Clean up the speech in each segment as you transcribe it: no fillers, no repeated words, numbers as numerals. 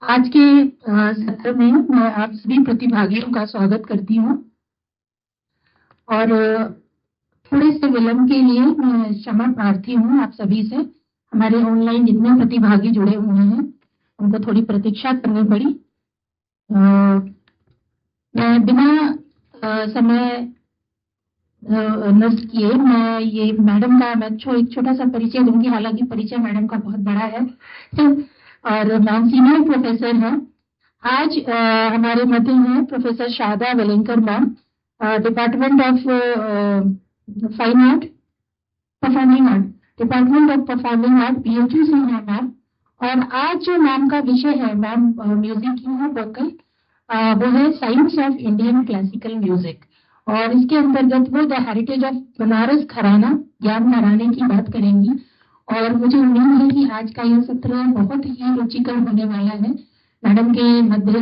आज के सत्र में मैं आप सभी प्रतिभागियों का स्वागत करती हूँ और थोड़े से विलंब के लिए मैं क्षमा प्रार्थी हूँ आप सभी से। हमारे ऑनलाइन जितने प्रतिभागी जुड़े हुए हैं उनको थोड़ी प्रतीक्षा करनी पड़ी। मैं बिना समय नष्ट किए मैं ये मैडम का एक छोटा सा परिचय दूंगी। हालांकि परिचय मैडम का बहुत बड़ा है और मैम सीनियर प्रोफेसर हैं। आज हमारे मध्य हैं professor Sharda Velinkar ma'am, department of fine art, performing art, department of performing art, PHU से हैं मैम। और आज जो मैम का विषय है, मैम म्यूजिक की है वोकल, वो है science of Indian classical music. और इसके अंतर्गत वो द हेरिटेज ऑफ बनारस घराना, ज्ञान घराने की बात करेंगी। और मुझे उम्मीद है कि आज का यह सत्र बहुत ही रुचिकर होने वाला है। मैडम के मध्य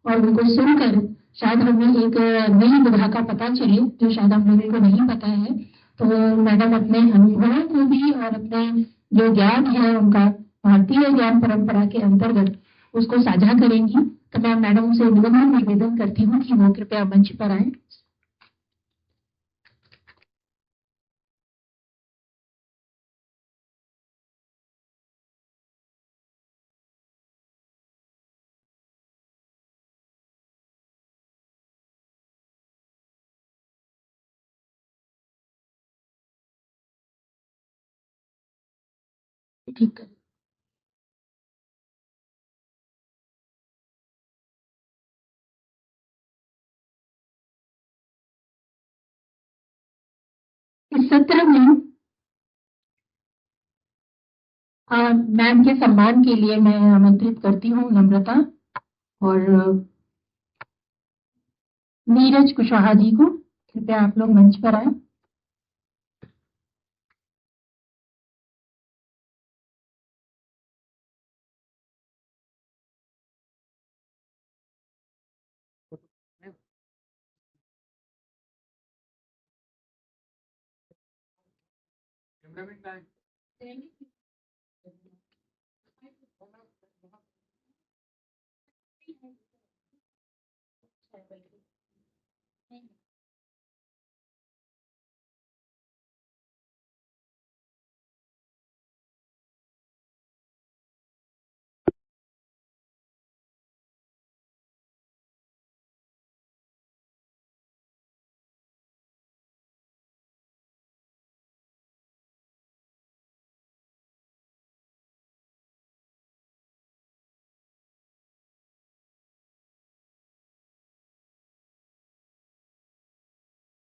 और उनको सुनकर शायद हमें एक नई विधा का पता चले जो शायद हम लोगों को नहीं पता है। तो मैडम अपने अनुभवों को भी और अपने जो ज्ञान है उनका भारतीय ज्ञान परंपरा के अंतर्गत उसको साझा करेंगी। तो मैं मैडम से विनम्र निवेदन करती हूँ कि वो कृपया मंच पर आए। ठीक है। इस सत्र में मैम के सम्मान के लिए मैं आमंत्रित करती हूँ नम्रता और नीरज कुशवाहा जी को। कृपया आप लोग मंच पर आए।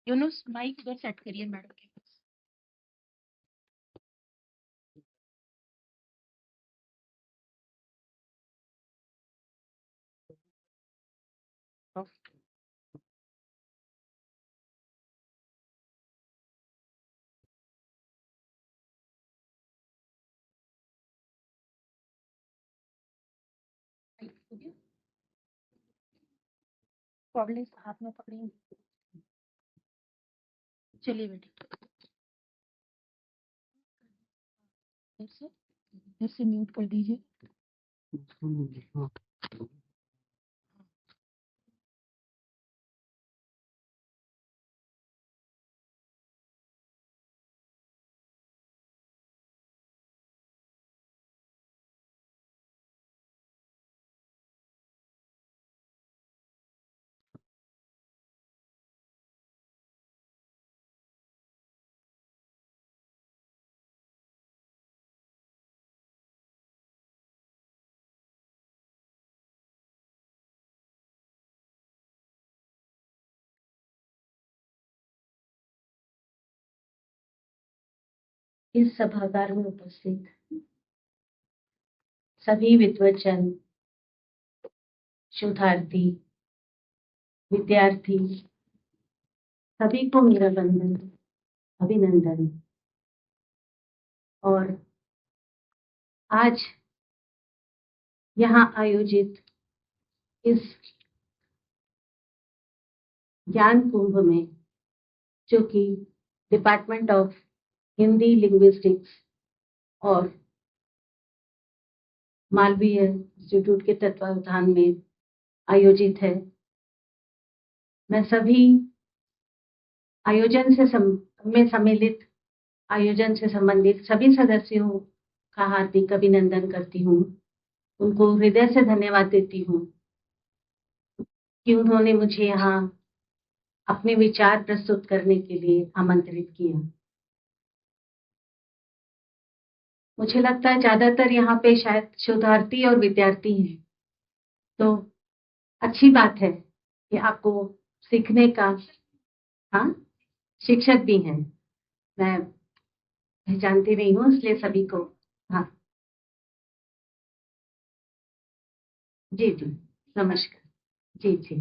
यूनुस माइक उधर सेट करिए मैडम के पास। कॉर्डलेस हाथ में पकड़ेंगे। चलिए बेटी, इधर से म्यूट कर दीजिए। इस सभागार में उपस्थित सभी विद्वज्जन, शोधार्थी, विद्यार्थी, सभी को मेरा वंदन, अभिनंदन। और आज यहाँ आयोजित इस ज्ञान कुंभ में, जो कि डिपार्टमेंट ऑफ हिंदी लिंग्विस्टिक्स और मालवीय इंस्टीट्यूट के तत्वावधान में आयोजित है। मैं सभी आयोजन से संबंधित सभी सदस्यों का हार्दिक अभिनंदन करती हूँ। उनको हृदय से धन्यवाद देती हूँ कि उन्होंने मुझे यहाँ अपने विचार प्रस्तुत करने के लिए आमंत्रित किया। मुझे लगता है ज्यादातर यहाँ पे शायद शोधार्थी और विद्यार्थी हैं, तो अच्छी बात है कि आपको सीखने का, हाँ, शिक्षक भी हैं, मैं पहचानती नहीं हूँ इसलिए सभी को, हाँ जी जी, नमस्कार जी जी,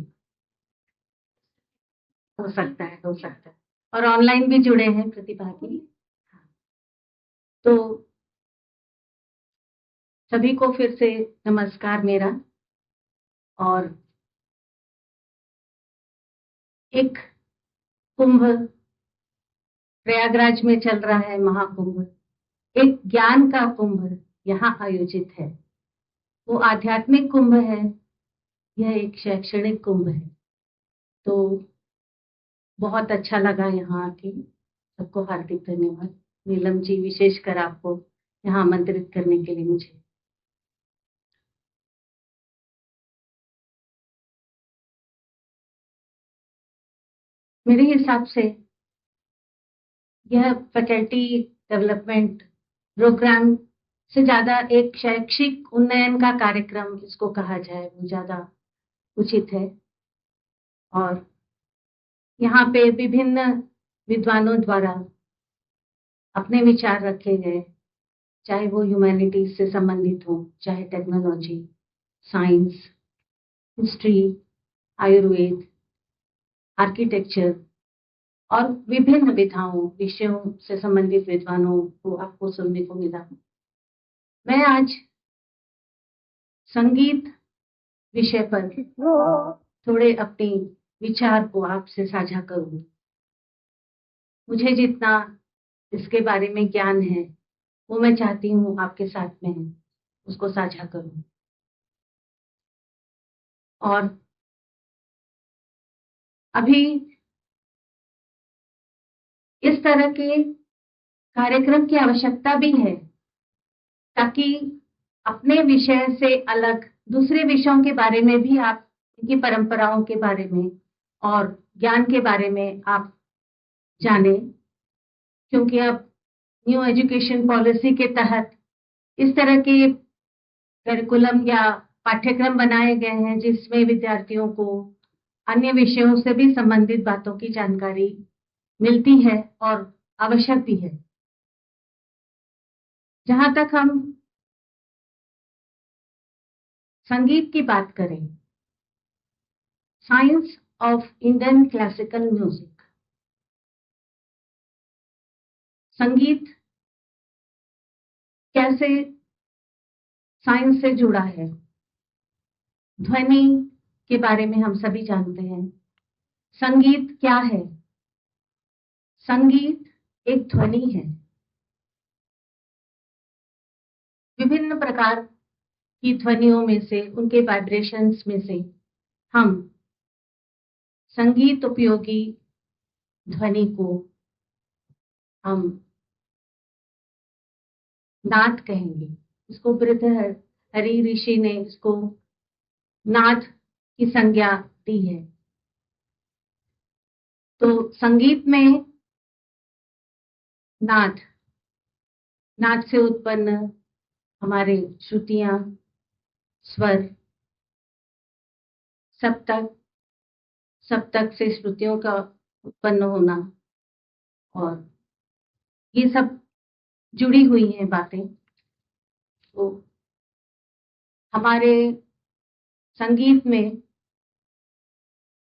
हो सकता है और ऑनलाइन भी जुड़े हैं प्रतिभागी। तो सभी को फिर से नमस्कार मेरा। और एक कुंभ प्रयागराज में चल रहा है, महाकुंभ, एक ज्ञान का कुंभ यहाँ आयोजित है। वो आध्यात्मिक कुंभ है, यह एक शैक्षणिक कुंभ है। तो बहुत अच्छा लगा यहाँ आके, सबको हार्दिक धन्यवाद। नीलम जी, विशेषकर आपको यहाँ आमंत्रित करने के लिए मुझे। मेरे हिसाब से यह फैकल्टी डेवलपमेंट प्रोग्राम से ज्यादा एक शैक्षिक उन्नयन का कार्यक्रम इसको कहा जाए, वो ज्यादा उचित है। और यहाँ पे विभिन्न विद्वानों द्वारा अपने विचार रखे गए, चाहे वो ह्यूमैनिटीज से संबंधित हो, चाहे technology, science, history, Ayurveda, architecture और विभिन्न विषयों से संबंधित विद्वानों को आपको सुनने को मिला। मैं आज संगीत विषय पर थोड़े अपने विचार को आपसे साझा करूंगी। मुझे जितना इसके बारे में ज्ञान है वो मैं चाहती हूँ आपके साथ में उसको साझा करूं। और अभी इस तरह के कार्यक्रम की आवश्यकता भी है ताकि अपने विषय से अलग दूसरे विषयों के बारे में भी आप, इनकी परंपराओं के बारे में और ज्ञान के बारे में आप जाने, क्योंकि अब न्यू एजुकेशन पॉलिसी के तहत इस तरह के करिकुलम या पाठ्यक्रम बनाए गए हैं जिसमें विद्यार्थियों को अन्य विषयों से भी संबंधित बातों की जानकारी मिलती है और आवश्यक भी है। जहां तक हम संगीत की बात करें, science of Indian classical music, संगीत कैसे साइंस से जुड़ा है, ध्वनि के बारे में हम सभी जानते हैं। संगीत क्या है? संगीत एक ध्वनि है। विभिन्न प्रकार की ध्वनियों में से, उनके वाइब्रेशंस में से हम संगीत उपयोगी ध्वनि को हम नाद कहेंगे। इसको भृतृहरि ऋषि ने इसको नाद की संज्ञा दी है। तो संगीत में नाद, नाद से उत्पन्न हमारे श्रुतियां, स्वर, सप्तक, सप्तक से श्रुतियों का उत्पन्न होना, और ये सब जुड़ी हुई हैं बातें। तो हमारे संगीत में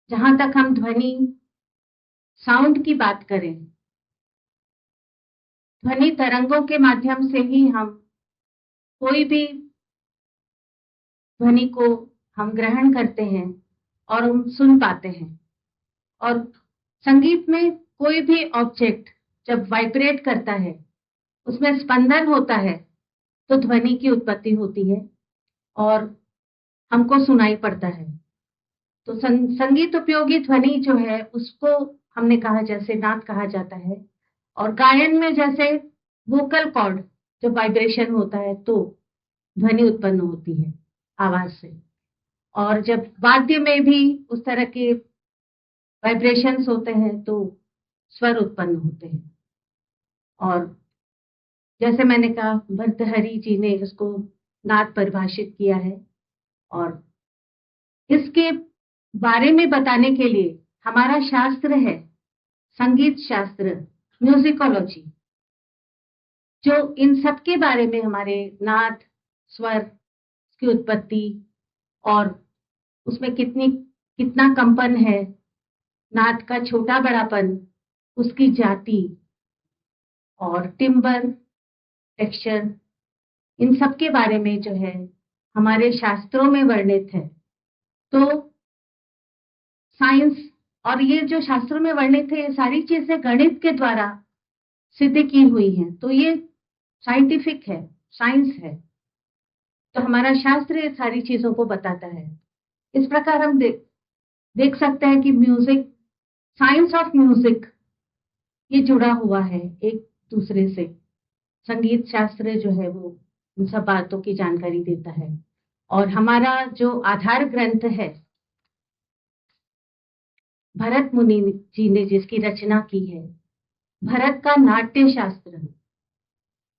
जहां तक हम ध्वनि, साउंड की बात करें, ध्वनि तरंगों के माध्यम से ही हम कोई भी ध्वनि को हम ग्रहण करते हैं और हम सुन पाते हैं। और संगीत में कोई भी ऑब्जेक्ट जब वाइब्रेट करता है, उसमें स्पंदन होता है, तो ध्वनि की उत्पत्ति होती है। और हमको सुनाई पड़ता है। तो संगीत उपयोगी ध्वनि जो है उसको हमने कहा जैसे नाद कहा जाता है, और गायन में जैसे वोकल कॉर्ड जो वाइब्रेशन होता है तो ध्वनि उत्पन्न होती है आवाज से, और जब वाद्य में भी उस तरह के वाइब्रेशंस होते हैं तो स्वर उत्पन्न होते हैं। और जैसे मैंने कहा भर्तृहरि जी ने इसको नाद परिभाषित किया है, और इसके बारे में बताने के लिए हमारा शास्त्र है संगीत शास्त्र, म्यूजिकोलॉजी, जो इन सब के बारे में हमारे नाद, स्वर की उत्पत्ति और उसमें कितना कंपन है, नाद का छोटा बड़ापन, उसकी जाति और टिम्बर, टेक्सचर, इन सब के बारे में जो है हमारे शास्त्रों में वर्णित है। तो साइंस और ये जो शास्त्रों में वर्णित है, ये सारी चीजें गणित के द्वारा सिद्ध की हुई हैं, तो ये साइंटिफिक है, साइंस है। तो हमारा शास्त्र ये सारी चीजों को बताता है। इस प्रकार हम देख सकते हैं कि म्यूजिक, साइंस ऑफ म्यूजिक, ये जुड़ा हुआ है एक दूसरे से। संगीत शास्त्र जो है वो इन सब बातों की जानकारी देता है। और हमारा जो आधार ग्रंथ है भरत मुनि जी ने जिसकी रचना की है, भरत का नाट्य शास्त्र,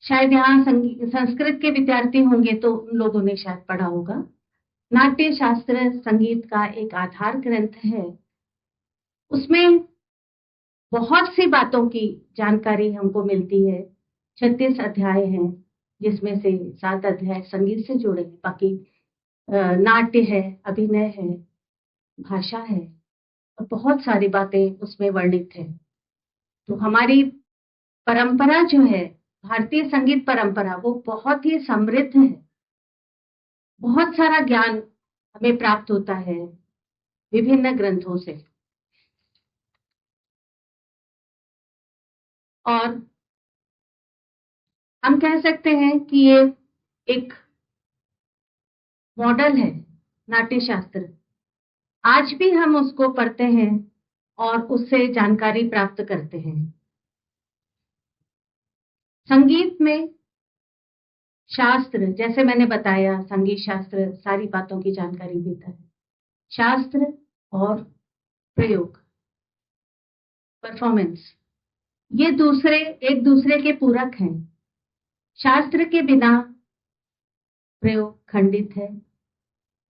शायद यहाँ संस्कृत के विद्यार्थी होंगे तो उन लोगों ने शायद पढ़ा होगा। नाट्य शास्त्र संगीत का एक आधार ग्रंथ है। उसमें बहुत सी बातों की जानकारी हमको मिलती है। 36 अध्याय हैं, जिसमें से 7 अध्याय संगीत से जुड़े हैं, बाकी नाट्य है, अभिनय है, भाषा है, और बहुत सारी बातें उसमें वर्णित है। तो हमारी परंपरा जो है, भारतीय संगीत परंपरा, वो बहुत ही समृद्ध है। बहुत सारा ज्ञान हमें प्राप्त होता है विभिन्न ग्रंथों से। और हम कह सकते हैं कि ये एक मॉडल है नाट्य शास्त्र। आज भी हम उसको पढ़ते हैं और उससे जानकारी प्राप्त करते हैं। संगीत में शास्त्र, जैसे मैंने बताया, संगीत शास्त्र सारी बातों की जानकारी देता है। शास्त्र और प्रयोग, परफॉर्मेंस, ये एक दूसरे के पूरक हैं। शास्त्र के बिना प्रयोग खंडित है,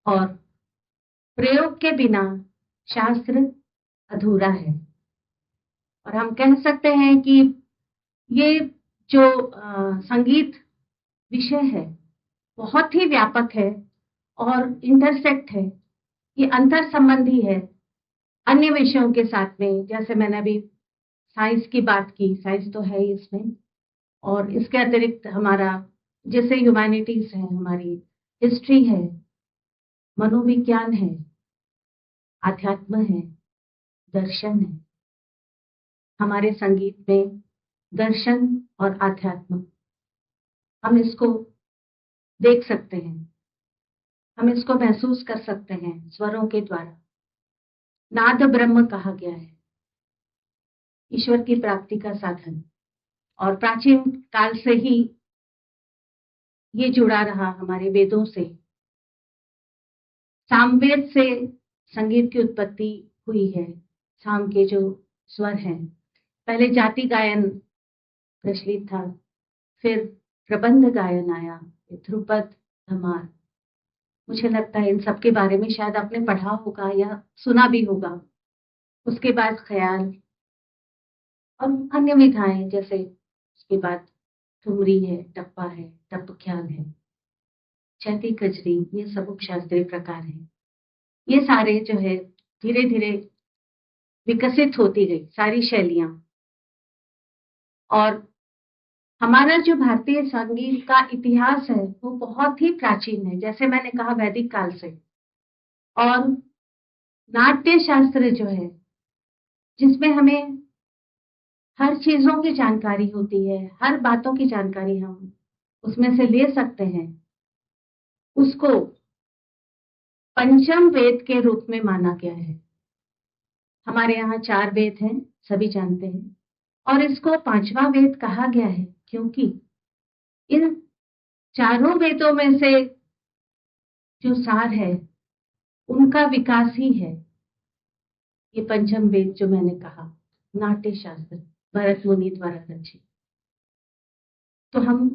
और प्रयोग के बिना शास्त्र अधूरा है। और हम कह सकते हैं कि ये जो संगीत विषय है बहुत ही व्यापक है और इंटरसेक्ट है, ये अंतर संबंधी है अन्य विषयों के साथ में। जैसे मैंने अभी साइंस की बात की, साइंस तो है ही इसमें, और इसके अतिरिक्त हमारा जैसे ह्यूमैनिटीज है, हमारी हिस्ट्री है, मनोविज्ञान है, आध्यात्म है, दर्शन है। हमारे संगीत में दर्शन और आध्यात्म, हम इसको देख सकते हैं, हम इसको महसूस कर सकते हैं स्वरों के द्वारा। नाद ब्रह्म कहा गया है, ईश्वर की प्राप्ति का साधन, और प्राचीन काल से ही ये जुड़ा रहा हमारे वेदों से। सामवेद से संगीत की उत्पत्ति हुई है। साम के जो स्वर हैं, पहले जाति गायन प्रचलित था, फिर प्रबंध गायन आया, ध्रुपद, धमार। मुझे लगता है इन सब के बारे में शायद आपने पढ़ा होगा या सुना भी होगा। उसके बाद ख्याल और अन्य विधाएं, जैसे उसके बाद ठुमरी है, टप्पा है, टप ख्याल है, चैती कजरी, ये सब उपशास्त्रीय प्रकार हैं। ये सारे जो है धीरे धीरे विकसित होती गई सारी शैलियां। और हमारा जो भारतीय संगीत का इतिहास है वो बहुत ही प्राचीन है, जैसे मैंने कहा वैदिक काल से। और नाट्य शास्त्र जो है, जिसमें हमें हर चीजों की जानकारी होती है, हर बातों की जानकारी हम उसमें से ले सकते हैं, उसको पंचम वेद के रूप में माना गया है। हमारे यहाँ 4 वेद हैं, सभी जानते हैं, और इसको 5वां वेद कहा गया है क्योंकि इन चारों वेदों में से जो सार है उनका विकास ही है ये पंचम वेद जो मैंने कहा, नाट्य शास्त्र भरत मुनि द्वारा रचित। तो हम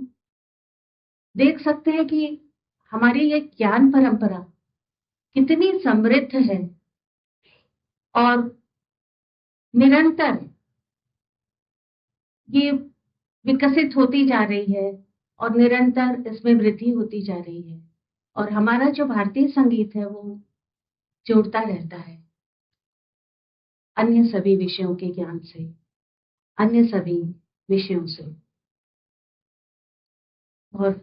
देख सकते हैं कि हमारी ये ज्ञान परंपरा कितनी समृद्ध है और निरंतर ये विकसित होती जा रही है और निरंतर इसमें वृद्धि होती जा रही है। और हमारा जो भारतीय संगीत है वो जोड़ता रहता है अन्य सभी विषयों के ज्ञान से, अन्य सभी विषयों से। और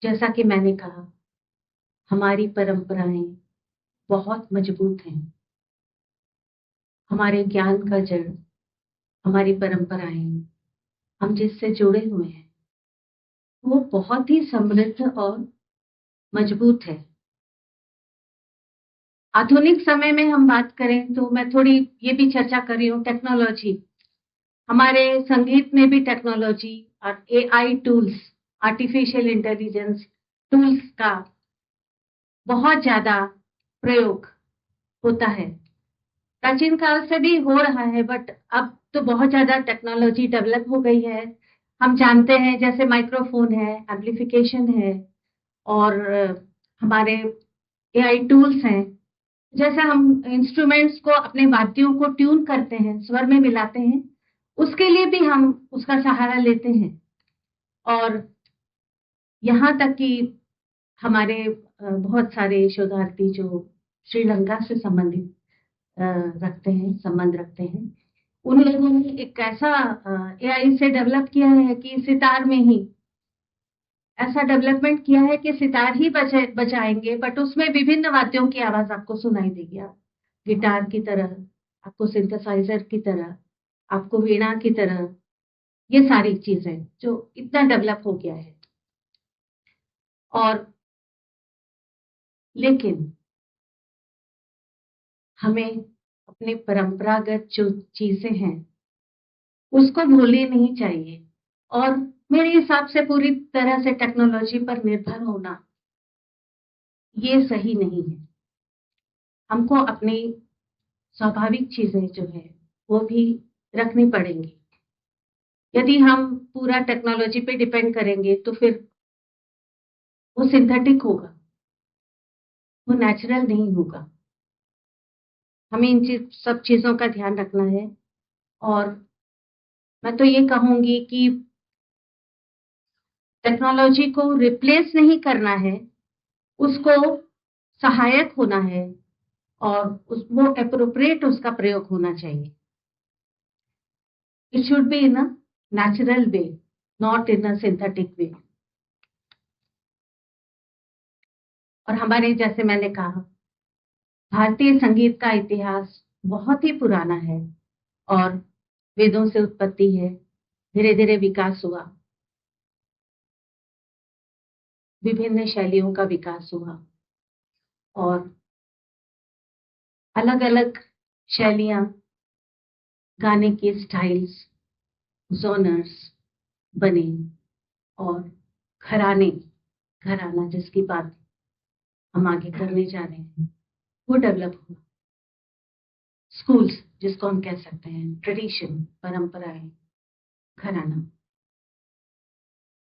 जैसा कि मैंने कहा, हमारी परंपराएं बहुत मजबूत हैं। हमारे ज्ञान का जड़, हमारी परंपराएं, हम जिससे जुड़े हुए हैं वो बहुत ही समृद्ध और मजबूत है। आधुनिक समय में हम बात करें तो मैं थोड़ी ये भी चर्चा कर रही हूँ, टेक्नोलॉजी। हमारे संगीत में भी टेक्नोलॉजी और AI tools, artificial intelligence tools का बहुत ज्यादा प्रयोग होता है। प्राचीन काल से भी हो रहा है, बट अब तो बहुत ज्यादा टेक्नोलॉजी डेवलप हो गई है। हम जानते हैं जैसे माइक्रोफोन है, एम्प्लीफिकेशन है, और हमारे एआई टूल्स हैं। जैसे हम इंस्ट्रूमेंट्स को, अपने वाद्यों को ट्यून करते हैं, स्वर में मिलाते हैं, उसके लिए भी हम उसका सहारा लेते हैं। और यहाँ तक कि हमारे बहुत सारे शोधार्थी जो श्रीलंका से संबंधित संबंध रखते हैं, उन लोगों ने एक ऐसा एआई से डेवलप किया है कि सितार में ही ऐसा डेवलपमेंट किया है कि सितार ही बजाएंगे, बट उसमें विभिन्न वाद्यों की आवाज आपको सुनाई देगी। गिटार की तरह, आपको सिंथेसाइजर की तरह, आपको वीणा की तरह, ये सारी चीजें जो इतना डेवलप हो गया है। और लेकिन हमें अपने परंपरागत जो चीजें हैं उसको भूलनी नहीं चाहिए। और मेरे हिसाब से पूरी तरह से टेक्नोलॉजी पर निर्भर होना ये सही नहीं है। हमको अपनी स्वाभाविक चीजें जो है वो भी रखनी पड़ेंगी। यदि हम पूरा टेक्नोलॉजी पे डिपेंड करेंगे तो फिर वो सिंथेटिक होगा, वो नेचुरल नहीं होगा। हमें इन सब चीजों का ध्यान रखना है। और मैं तो ये कहूंगी कि टेक्नोलॉजी को रिप्लेस नहीं करना है, उसको सहायक होना है, और वो एप्रोप्रिएट उसका प्रयोग होना चाहिए। It should be in a natural way, not in a synthetic way. और हमारे, जैसे मैंने कहा, भारतीय संगीत का इतिहास बहुत ही पुराना है और वेदों से उत्पत्ति है, धीरे धीरे विकास हुआ, विभिन्न शैलियों का विकास हुआ, और अलग अलग शैलियां, गाने के स्टाइल्स, जोनर्स बने, और घराना जिसकी बात हम आगे करने जा रहे हैं वो डेवलप हुआ। स्कूल्स जिसको हम कह सकते हैं, ट्रेडिशन, परंपराएं, घराना।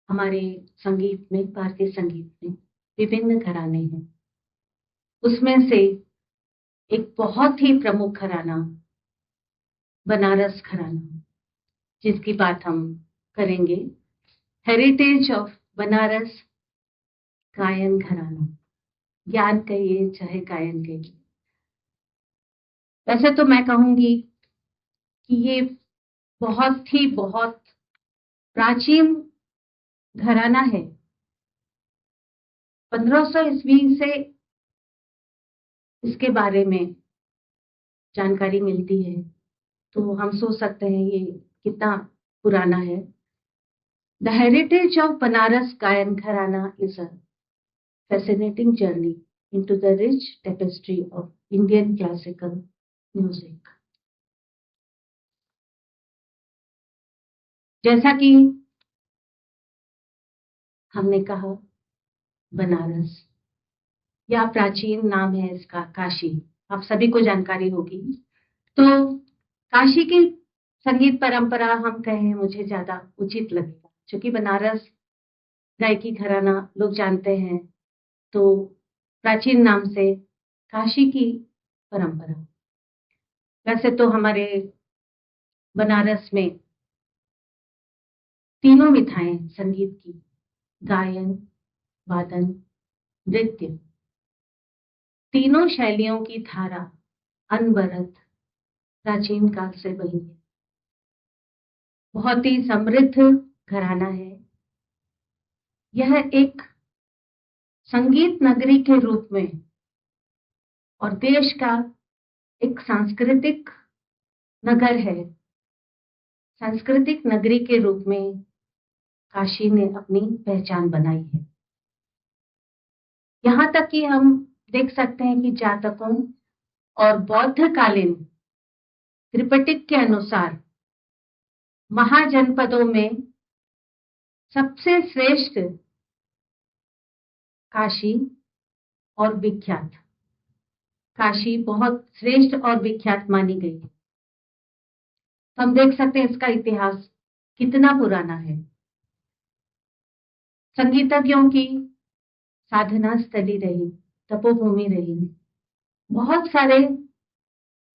हमारे संगीत में, भारतीय संगीत में विभिन्न घराने हैं। उसमें से एक बहुत ही प्रमुख घराना बनारस घराना, जिसकी बात हम करेंगे। हेरिटेज ऑफ बनारस गायन घराना, ज्ञान कहिए चाहे गायन कहिए। वैसे तो मैं कहूंगी कि ये बहुत प्राचीन घराना है। 1500 ईस्वी से इसके बारे में जानकारी मिलती है, तो हम सोच सकते हैं ये कितना पुराना है। द हेरिटेज ऑफ बनारस गायन घराना is a fascinating journey into the rich tapestry of Indian classical music. जैसा कि हमने कहा, बनारस या प्राचीन नाम है इसका काशी, आप सभी को जानकारी होगी। तो काशी की संगीत परंपरा हम कहें मुझे ज्यादा उचित लगेगा, क्योंकि बनारस गायकी घराना लोग जानते हैं, तो प्राचीन नाम से काशी की परंपरा। वैसे तो हमारे बनारस में तीनों विधाएं संगीत की, गायन, वादन, नृत्य, तीनों शैलियों की धारा अनवरत प्राचीन काल से बही है। बहुत ही समृद्ध घराना है। यह एक संगीत नगरी के रूप में और देश का एक सांस्कृतिक नगर है। सांस्कृतिक नगरी के रूप में काशी ने अपनी पहचान बनाई है। यहाँ तक कि हम देख सकते हैं कि जातकों और बौद्धकालीन त्रिपिटक के अनुसार महाजनपदों में सबसे श्रेष्ठ काशी और विख्यात, काशी बहुत श्रेष्ठ और विख्यात मानी गई है। हम देख सकते हैं इसका इतिहास कितना पुराना है। संगीतज्ञों की साधना स्थली रही, तपोभूमि रही। बहुत सारे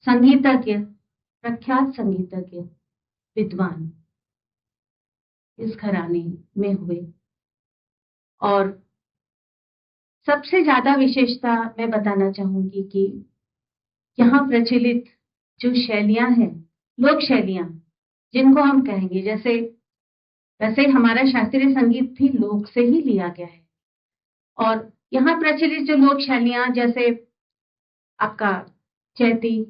संगीतज्ञ, प्रख्यात संगीतज्ञ, विद्वान इस घराने में हुए। और सबसे ज्यादा विशेषता मैं बताना चाहूंगी कि यहाँ प्रचलित जो शैलियां हैं, लोक शैलियां जिनको हम कहेंगे, जैसे वैसे हमारा शास्त्रीय संगीत भी लोक से ही लिया गया है। और यहाँ प्रचलित जो लोक शैलियां, जैसे आपका चैती,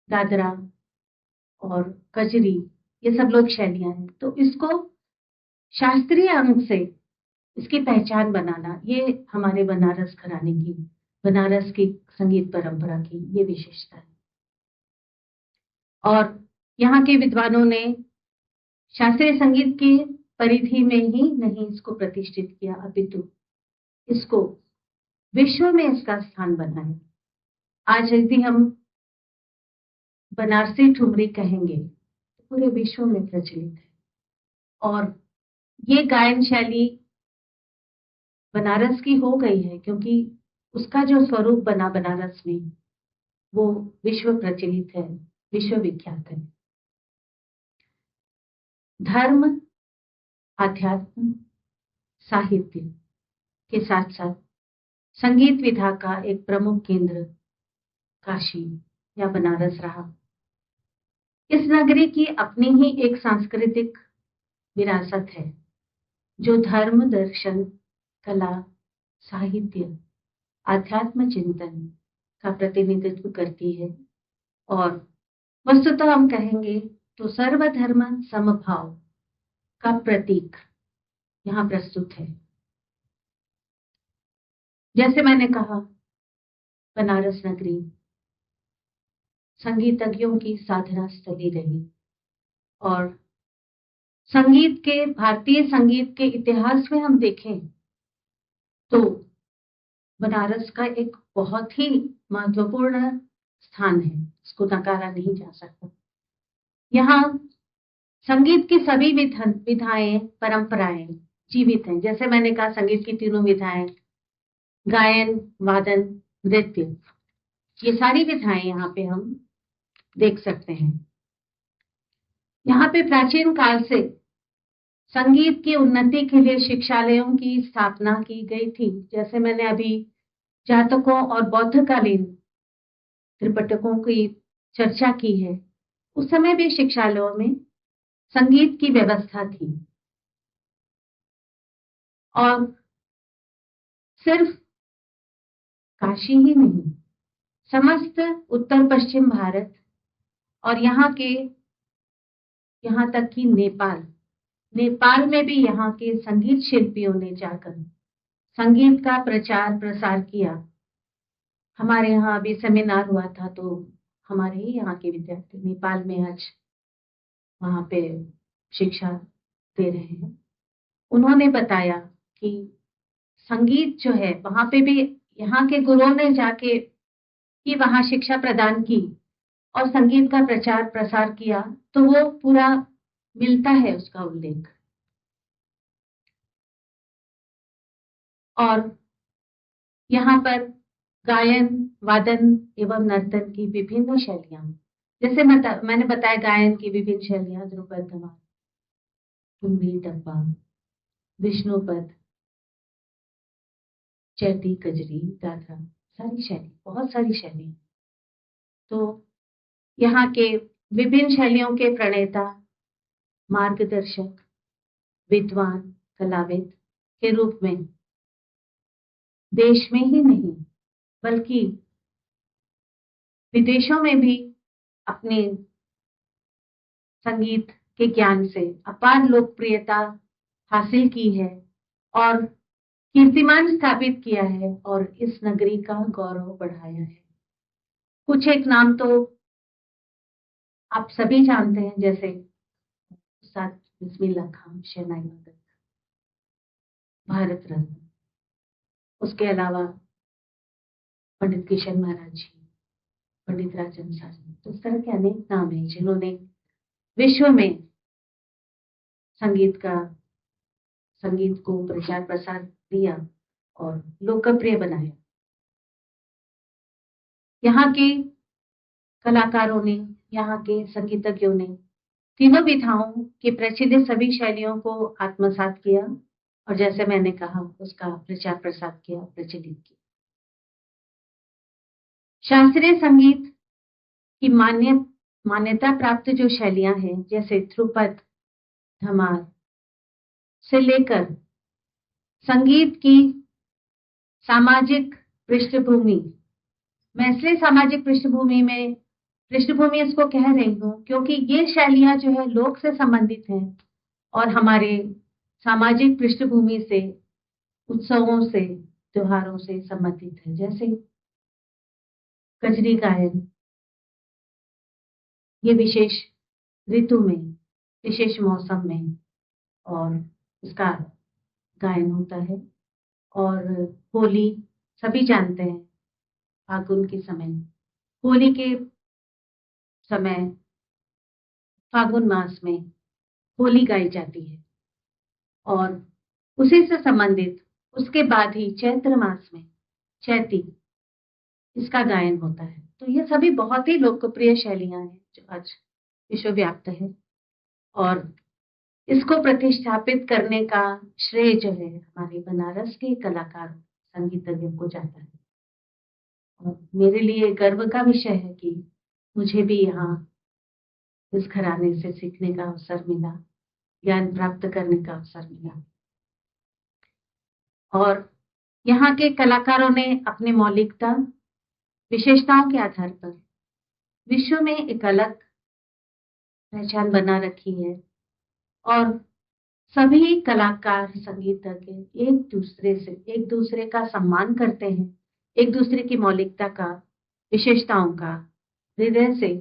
दादरा और कजरी, ये सब लोक शैलियां हैं। तो इसको शास्त्रीय अंग से इसकी पहचान बनाना, ये हमारे बनारस घराने की, बनारस की संगीत परंपरा की ये विशेषता है। और यहाँ के विद्वानों ने शास्त्रीय संगीत की परिधि में ही नहीं इसको प्रतिष्ठित किया, अपितु इसको विश्व में इसका स्थान बना है। आज यदि हम बनारसी ठुमरी कहेंगे तो पूरे विश्व में प्रचलित है। और ये गायन शैली बनारस की हो गई है, क्योंकि उसका जो स्वरूप बना बनारस में वो विश्व प्रचलित है, विश्व विख्यात है। धर्म, आध्यात्म, साहित्य के साथ साथ संगीत विधा का एक प्रमुख केंद्र काशी या बनारस रहा। इस नगरी की अपनी ही एक सांस्कृतिक विरासत है, जो धर्म, दर्शन, कला, साहित्य, आध्यात्म चिंतन का प्रतिनिधित्व करती है। और वस्तुतः हम कहेंगे तो सर्वधर्म समभाव का प्रतीक यहाँ प्रस्तुत है। जैसे मैंने कहा, बनारस नगरी संगीतज्ञों की साधना स्थली रही। और संगीत के, भारतीय संगीत के इतिहास में हम देखें तो बनारस का एक बहुत ही महत्वपूर्ण स्थान है, इसको नकारा नहीं जा सकता। यहाँ संगीत की सभी विधाएं, परंपराएं जीवित हैं। जैसे मैंने कहा, संगीत की तीनों विधाएं, गायन, वादन, नृत्य, ये सारी विधाएं यहाँ पे हम देख सकते हैं। यहाँ पे प्राचीन काल से संगीत की उन्नति के लिए शिक्षालयों की स्थापना की गई थी। जैसे मैंने अभी जातकों और बौद्धकालीन त्रिपिटकों की चर्चा की है, उस समय भी शिक्षालयों में संगीत की व्यवस्था थी। और सिर्फ काशी ही नहीं, समस्त उत्तर पश्चिम भारत और यहाँ तक कि नेपाल में भी यहाँ के संगीत शिल्पियों ने जाकर संगीत का प्रचार प्रसार किया हमारे यहाँ अभी सेमिनार हुआ था, तो हमारे ही यहाँ के विद्यार्थी नेपाल में आज वहाँ पे शिक्षा दे रहे हैं। उन्होंने बताया कि संगीत जो है वहाँ पे भी यहाँ के गुरुओं ने जाके ही वहाँ शिक्षा प्रदान की और संगीत का प्रचार प्रसार किया, तो वो पूरा मिलता है उसका उल्लेख। और यहाँ पर गायन, वादन एवं नर्तन की विभिन्न शैलियां, जैसे मैंने बताया गायन की विभिन्न शैलियां, ध्रुपद, धमार, ठुमरी, टप्पा, विष्णुपद, चैती, कजरी, दादरा, सारी शैली, बहुत सारी शैली। तो यहाँ के विभिन्न शैलियों के प्रणेता, मार्गदर्शक, विद्वान, कलाविद के रूप में देश में ही नहीं बल्कि विदेशों में भी अपने संगीत के ज्ञान से अपार लोकप्रियता हासिल की है और कीर्तिमान स्थापित किया है और इस नगरी का गौरव बढ़ाया है। कुछ एक नाम तो आप सभी जानते हैं, जैसे उस्ताद बिस्मिल्लाह खान शहनाई वादक, भारत रत्न, उसके अलावा पंडित किशन महाराज जी, पंडित राजन साहनी, तो इस तरह के अनेक नाम हैं जिन्होंने विश्व में संगीत को प्रचार प्रसार दिया और लोकप्रिय बनाया। यहाँ के कलाकारों ने, यहाँ के संगीतज्ञों ने तीनों विधाओं की प्रचलित सभी शैलियों को आत्मसात किया और जैसे मैंने कहा उसका प्रचार प्रसार किया, प्रचलित किया। शास्त्रीय संगीत की मान्यता प्राप्त जो शैलियां हैं, जैसे ध्रुपद, धमार से लेकर संगीत की सामाजिक पृष्ठभूमि, मैं इसलिए सामाजिक पृष्ठभूमि इसको कह रही हूँ क्योंकि ये शैलियां जो है लोक से संबंधित हैं और हमारे सामाजिक पृष्ठभूमि से, उत्सवों से, त्योहारों से संबंधित है। जैसे कजरी गायन, ये विशेष ऋतु में, विशेष मौसम में और इसका गायन होता है। और होली सभी जानते हैं, फागुन के समय, होली के समय फागुन मास में होली गाई जाती है और उसी से संबंधित उसके बाद ही चैत्र मास में चैती, इसका गायन होता है। तो ये सभी बहुत ही लोकप्रिय शैलियां हैं जो आज विश्वव्याप्त है और इसको प्रतिष्ठापित करने का श्रेय जो है हमारे बनारस के कलाकार संगीतज्ञों को जाता है। और मेरे लिए गर्व का विषय है कि मुझे भी यहाँ इस घराने से सीखने का अवसर मिला, ज्ञान प्राप्त करने का अवसर मिला। और यहाँ के कलाकारों ने अपनी मौलिकता, विशेषताओं के आधार पर विश्व में एक अलग पहचान बना रखी है और सभी कलाकार, संगीतज्ञ एक दूसरे का सम्मान करते हैं, एक दूसरे की मौलिकता का, विशेषताओं का हृदय से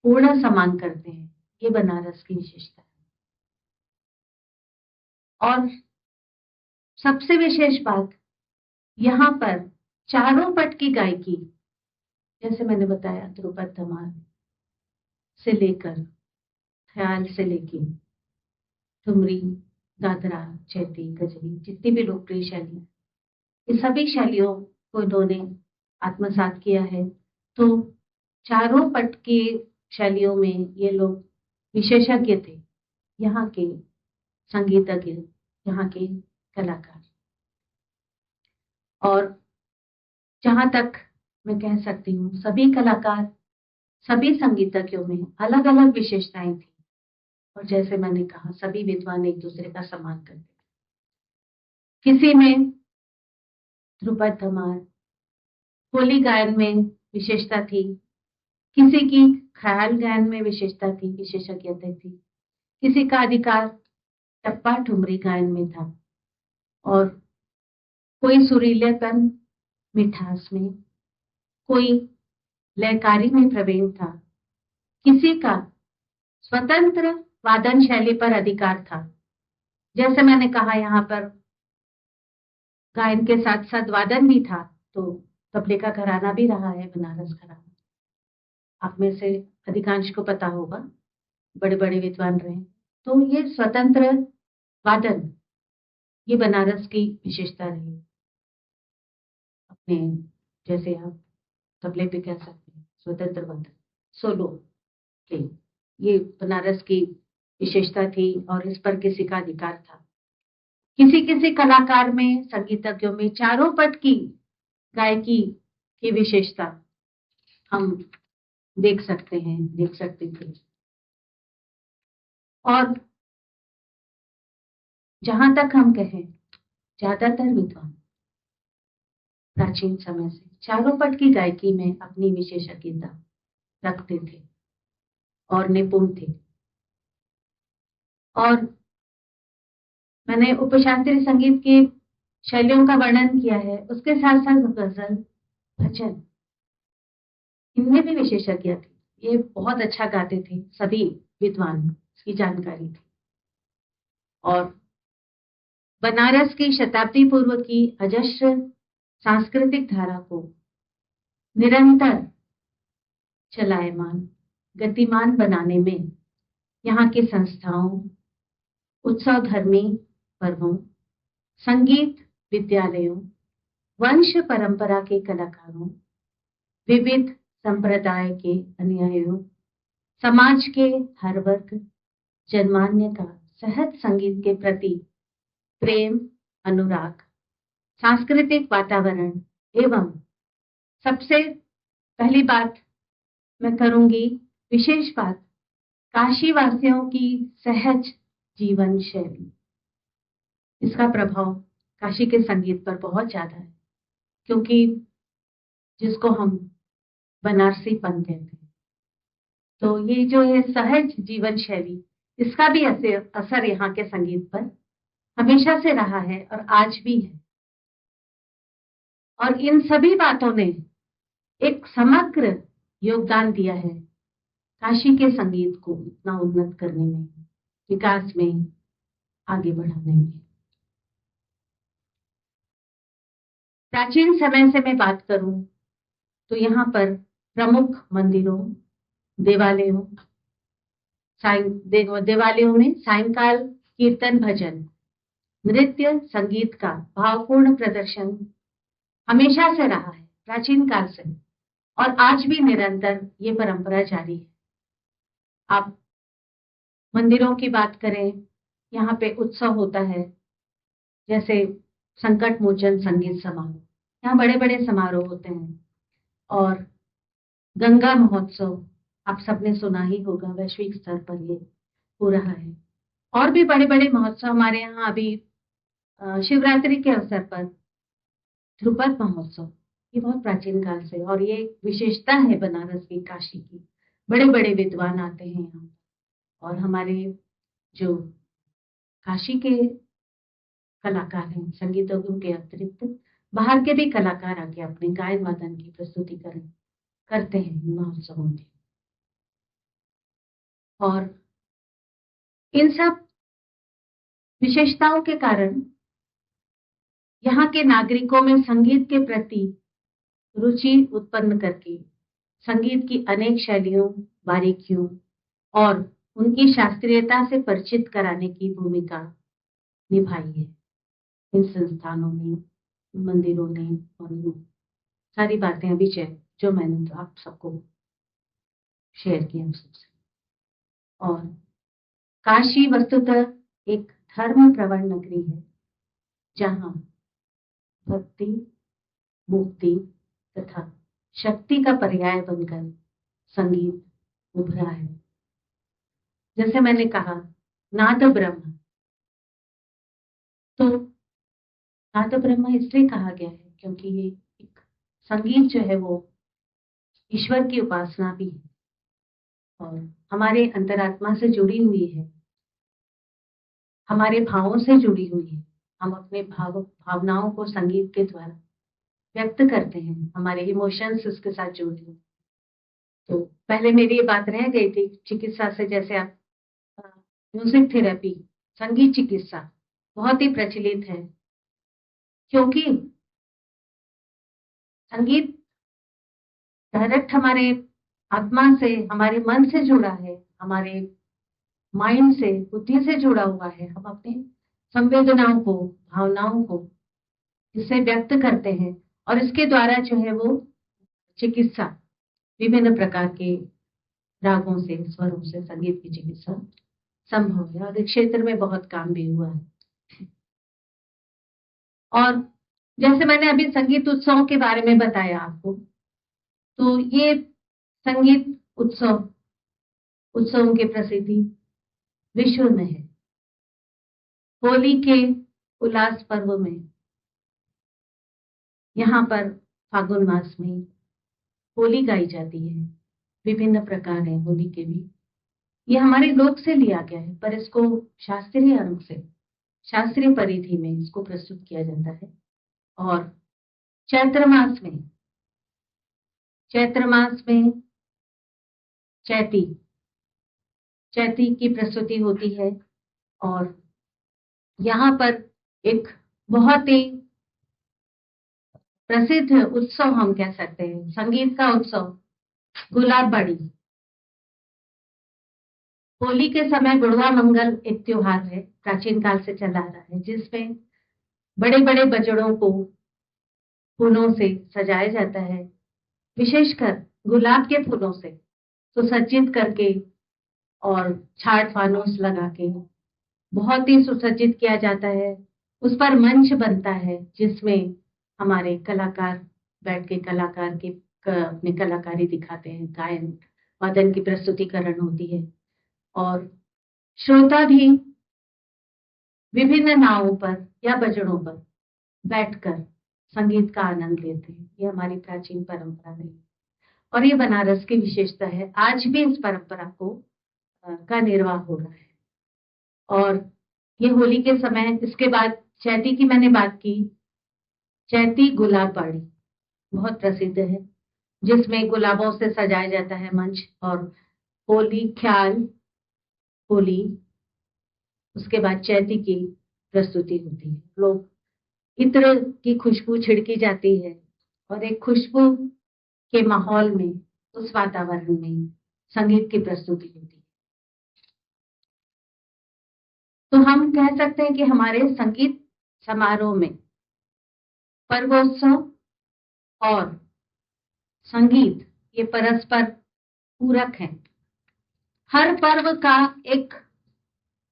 पूर्ण सम्मान करते हैं। ये बनारस की विशेषता है। और सबसे विशेष बात, यहाँ पर चारों पट की गायकी, जैसे मैंने बताया ध्रुपद, धमार से लेकर ख्याल से लेकर ठुमरी, दादरा, चैती, गजरी, जितनी भी लोकप्रिय शैलियां, इस सभी शैलियों को इन्होंने आत्मसात किया है। तो चारों पट की शैलियों में ये लोग विशेषज्ञ थे, यहाँ के संगीतज्ञ, यहाँ के कलाकार। और जहां तक मैं कह सकती हूँ, सभी कलाकार, सभी संगीतज्ञों में अलग अलग विशेषताएं थी और जैसे मैंने कहा सभी विद्वान एक दूसरे का सम्मान करते थे। किसी में ध्रुपद, धमार, होली गायन में विशेषता थी, किसी की ख्याल गायन में विशेषता थी, विशेषज्ञता थी, किसी का अधिकार टप्पा, ठुमरी गायन में था और कोई सुरीलेपन, मिठास में, कोई लयकारी में प्रवीण था, किसी का स्वतंत्र वादन शैली पर अधिकार था। जैसे मैंने कहा, यहाँ पर गायन के साथ साथ वादन भी था, तो तबले का घराना भी रहा है बनारस घराना। आप में से अधिकांश को पता होगा, बड़े बड़े विद्वान रहे। तो ये स्वतंत्र वादन, ये बनारस की विशेषता रही। अपने जैसे आप तबले पे कह सकते हैं स्वतंत्र वादन, सोलो के, ये बनारस की विशेषता थी और इस पर किसी का अधिकार था। किसी किसी कलाकार में, संगीतज्ञों में चारों पट की गायकी की विशेषता हम देख सकते थे। और जहां तक हम कहें, ज्यादातर विद्वान प्राचीन समय से चारों पट की गायकी में अपनी विशेषज्ञता रखते थे और निपुण थे। और मैंने उपशास्त्रीय संगीत की शैलियों का वर्णन किया है, उसके साथ साथ गजल, भजन, इनमें भी विशेषज्ञ थे। ये बहुत अच्छा गाते थे सभी विद्वान, इसकी जानकारी थी। और बनारस की शताब्दी पूर्व की अजस्र सांस्कृतिक धारा को निरंतर चलायमान, गतिमान बनाने में यहाँ की संस्थाओं, उत्सव धर्मी पर्वों, संगीत विद्यालयों, वंश परंपरा के कलाकारों, विविध संप्रदाय के अनुयायियों, समाज के हर वर्ग जनमान्य का सहज संगीत के प्रति प्रेम, अनुराग, सांस्कृतिक वातावरण एवं सबसे पहली बात मैं करूंगी, विशेष बात, काशी वासियों की सहज जीवन शैली। इसका प्रभाव काशी के संगीत पर बहुत ज्यादा है, क्योंकि जिसको हम बनारसीपन कहते हैं, तो ये जो है सहज जीवन शैली, इसका भी असर यहाँ के संगीत पर हमेशा से रहा है और आज भी है। और इन सभी बातों ने एक समग्र योगदान दिया है काशी के संगीत को इतना उन्नत करने में, विकास में, आगे बढ़ाने में। प्राचीन समय से मैं बात करूं तो यहाँ पर प्रमुख मंदिरों, देवालयों में सायंकाल कीर्तन, भजन, नृत्य, संगीत का भावपूर्ण प्रदर्शन हमेशा से रहा है, प्राचीन काल से, और आज भी निरंतर ये परंपरा जारी है। आप मंदिरों की बात करें, यहाँ पे उत्सव होता है, जैसे संकट मोचन संगीत समारोह, यहाँ बड़े बड़े समारोह होते हैं। और गंगा महोत्सव आप सबने सुना ही होगा, वैश्विक स्तर पर ये हो रहा है। और भी बड़े बड़े महोत्सव हमारे यहाँ अभी शिवरात्रि के अवसर पर ध्रुपद महोत्सव, ये बहुत प्राचीन काल से, और ये विशेषता है बनारस की, काशी की। बड़े बड़े विद्वान आते हैं यहाँ, और हमारे जो काशी के कलाकार हैं, संगीतज्ञों के अतिरिक्त बाहर के भी कलाकार आके अपने गायन वादन की प्रस्तुतिकरण करते हैं महोत्सवों में। और इन सब विशेषताओं के कारण यहाँ के नागरिकों में संगीत के प्रति रुचि उत्पन्न करके संगीत की अनेक शैलियों, बारीकियों और उनकी शास्त्रीयता से परिचित कराने की भूमिका निभाई है इन संस्थानों ने, मंदिरों ने, और सारी बातें अभी जो मैंने तो आप सबको शेयर किया उन सबसे। और काशी वस्तुतः एक धर्म प्रवण नगरी है, जहां भक्ति, मुक्ति तथा शक्ति का पर्याय बनकर संगीत उभरा है। जैसे मैंने कहा, नाद ब्रह्म, तो नाद ब्रह्म इसलिए कहा गया है क्योंकि ये एक संगीत जो है वो ईश्वर की उपासना भी है और हमारे अंतरात्मा से जुड़ी हुई है, हमारे भावों से जुड़ी हुई है। हम अपने भावनाओं को संगीत के द्वारा व्यक्त करते हैं, हमारे इमोशंस उसके साथ जुड़े हैं। तो पहले मेरी ये बात रह गई थी चिकित्सा से, जैसे आप म्यूजिक थेरेपी, संगीत चिकित्सा बहुत ही प्रचलित है, क्योंकि संगीत डायरेक्ट हमारे आत्मा से, हमारे मन से जुड़ा है, हमारे माइंड से, बुद्धि से जुड़ा हुआ है। हम अपनी संवेदनाओं को, भावनाओं को इससे व्यक्त करते हैं, और इसके द्वारा जो है वो चिकित्सा, विभिन्न प्रकार के रागों से, स्वरों से संगीत की चिकित्सा संभव है, और इस क्षेत्र में बहुत काम भी हुआ है। और जैसे मैंने अभी संगीत उत्सवों के बारे में बताया आपको, तो ये संगीत उत्सवों की प्रसिद्धि विश्व में है। होली के उल्लास पर्व में यहाँ पर फागुन मास में होली गाई जाती है। विभिन्न प्रकार हैं होली के भी। ये हमारे लोक से लिया गया है, पर इसको शास्त्रीय अंग से, शास्त्रीय परिधि में इसको प्रस्तुत किया जाता है। और चैत्र मास में चैती की प्रस्तुति होती है। और यहाँ पर एक बहुत ही प्रसिद्ध उत्सव हम कह सकते हैं, संगीत का उत्सव, गुलाब बाड़ी। होली के समय बुढ़वा मंगल एक त्योहार है, प्राचीन काल से चला आ रहा है, जिसमें बड़े बड़े बजड़ों को फूलों से सजाया जाता है, विशेषकर गुलाब के फूलों से सुसज्जित करके और छाड़ फानूस लगा के बहुत ही सुसज्जित किया जाता है। उस पर मंच बनता है, जिसमें हमारे कलाकार बैठ के कलाकार के अपनी कलाकारी दिखाते हैं, गायन वादन की प्रस्तुतिकरण होती है, और श्रोता भी विभिन्न नावों पर या बजड़ों पर बैठकर संगीत का आनंद लेते हैं। ये हमारी प्राचीन परंपरा है, और ये बनारस की विशेषता है। आज भी इस परंपरा को का निर्वाह हो रहा है। और ये होली के समय, इसके बाद चैती की मैंने बात की, चैती गुलाब बाड़ी बहुत प्रसिद्ध है, जिसमें गुलाबों से सजाया जाता है मंच, और होली ख्याल, होली, उसके बाद चैती की प्रस्तुति होती है। लोग इत्र की खुशबू छिड़की जाती है, और एक खुशबू के माहौल में, उस वातावरण में संगीत की प्रस्तुति होती है। तो हम कह सकते हैं कि हमारे संगीत समारोह में पर्वोत्सव और संगीत ये परस्पर पूरक हैं। हर पर्व का एक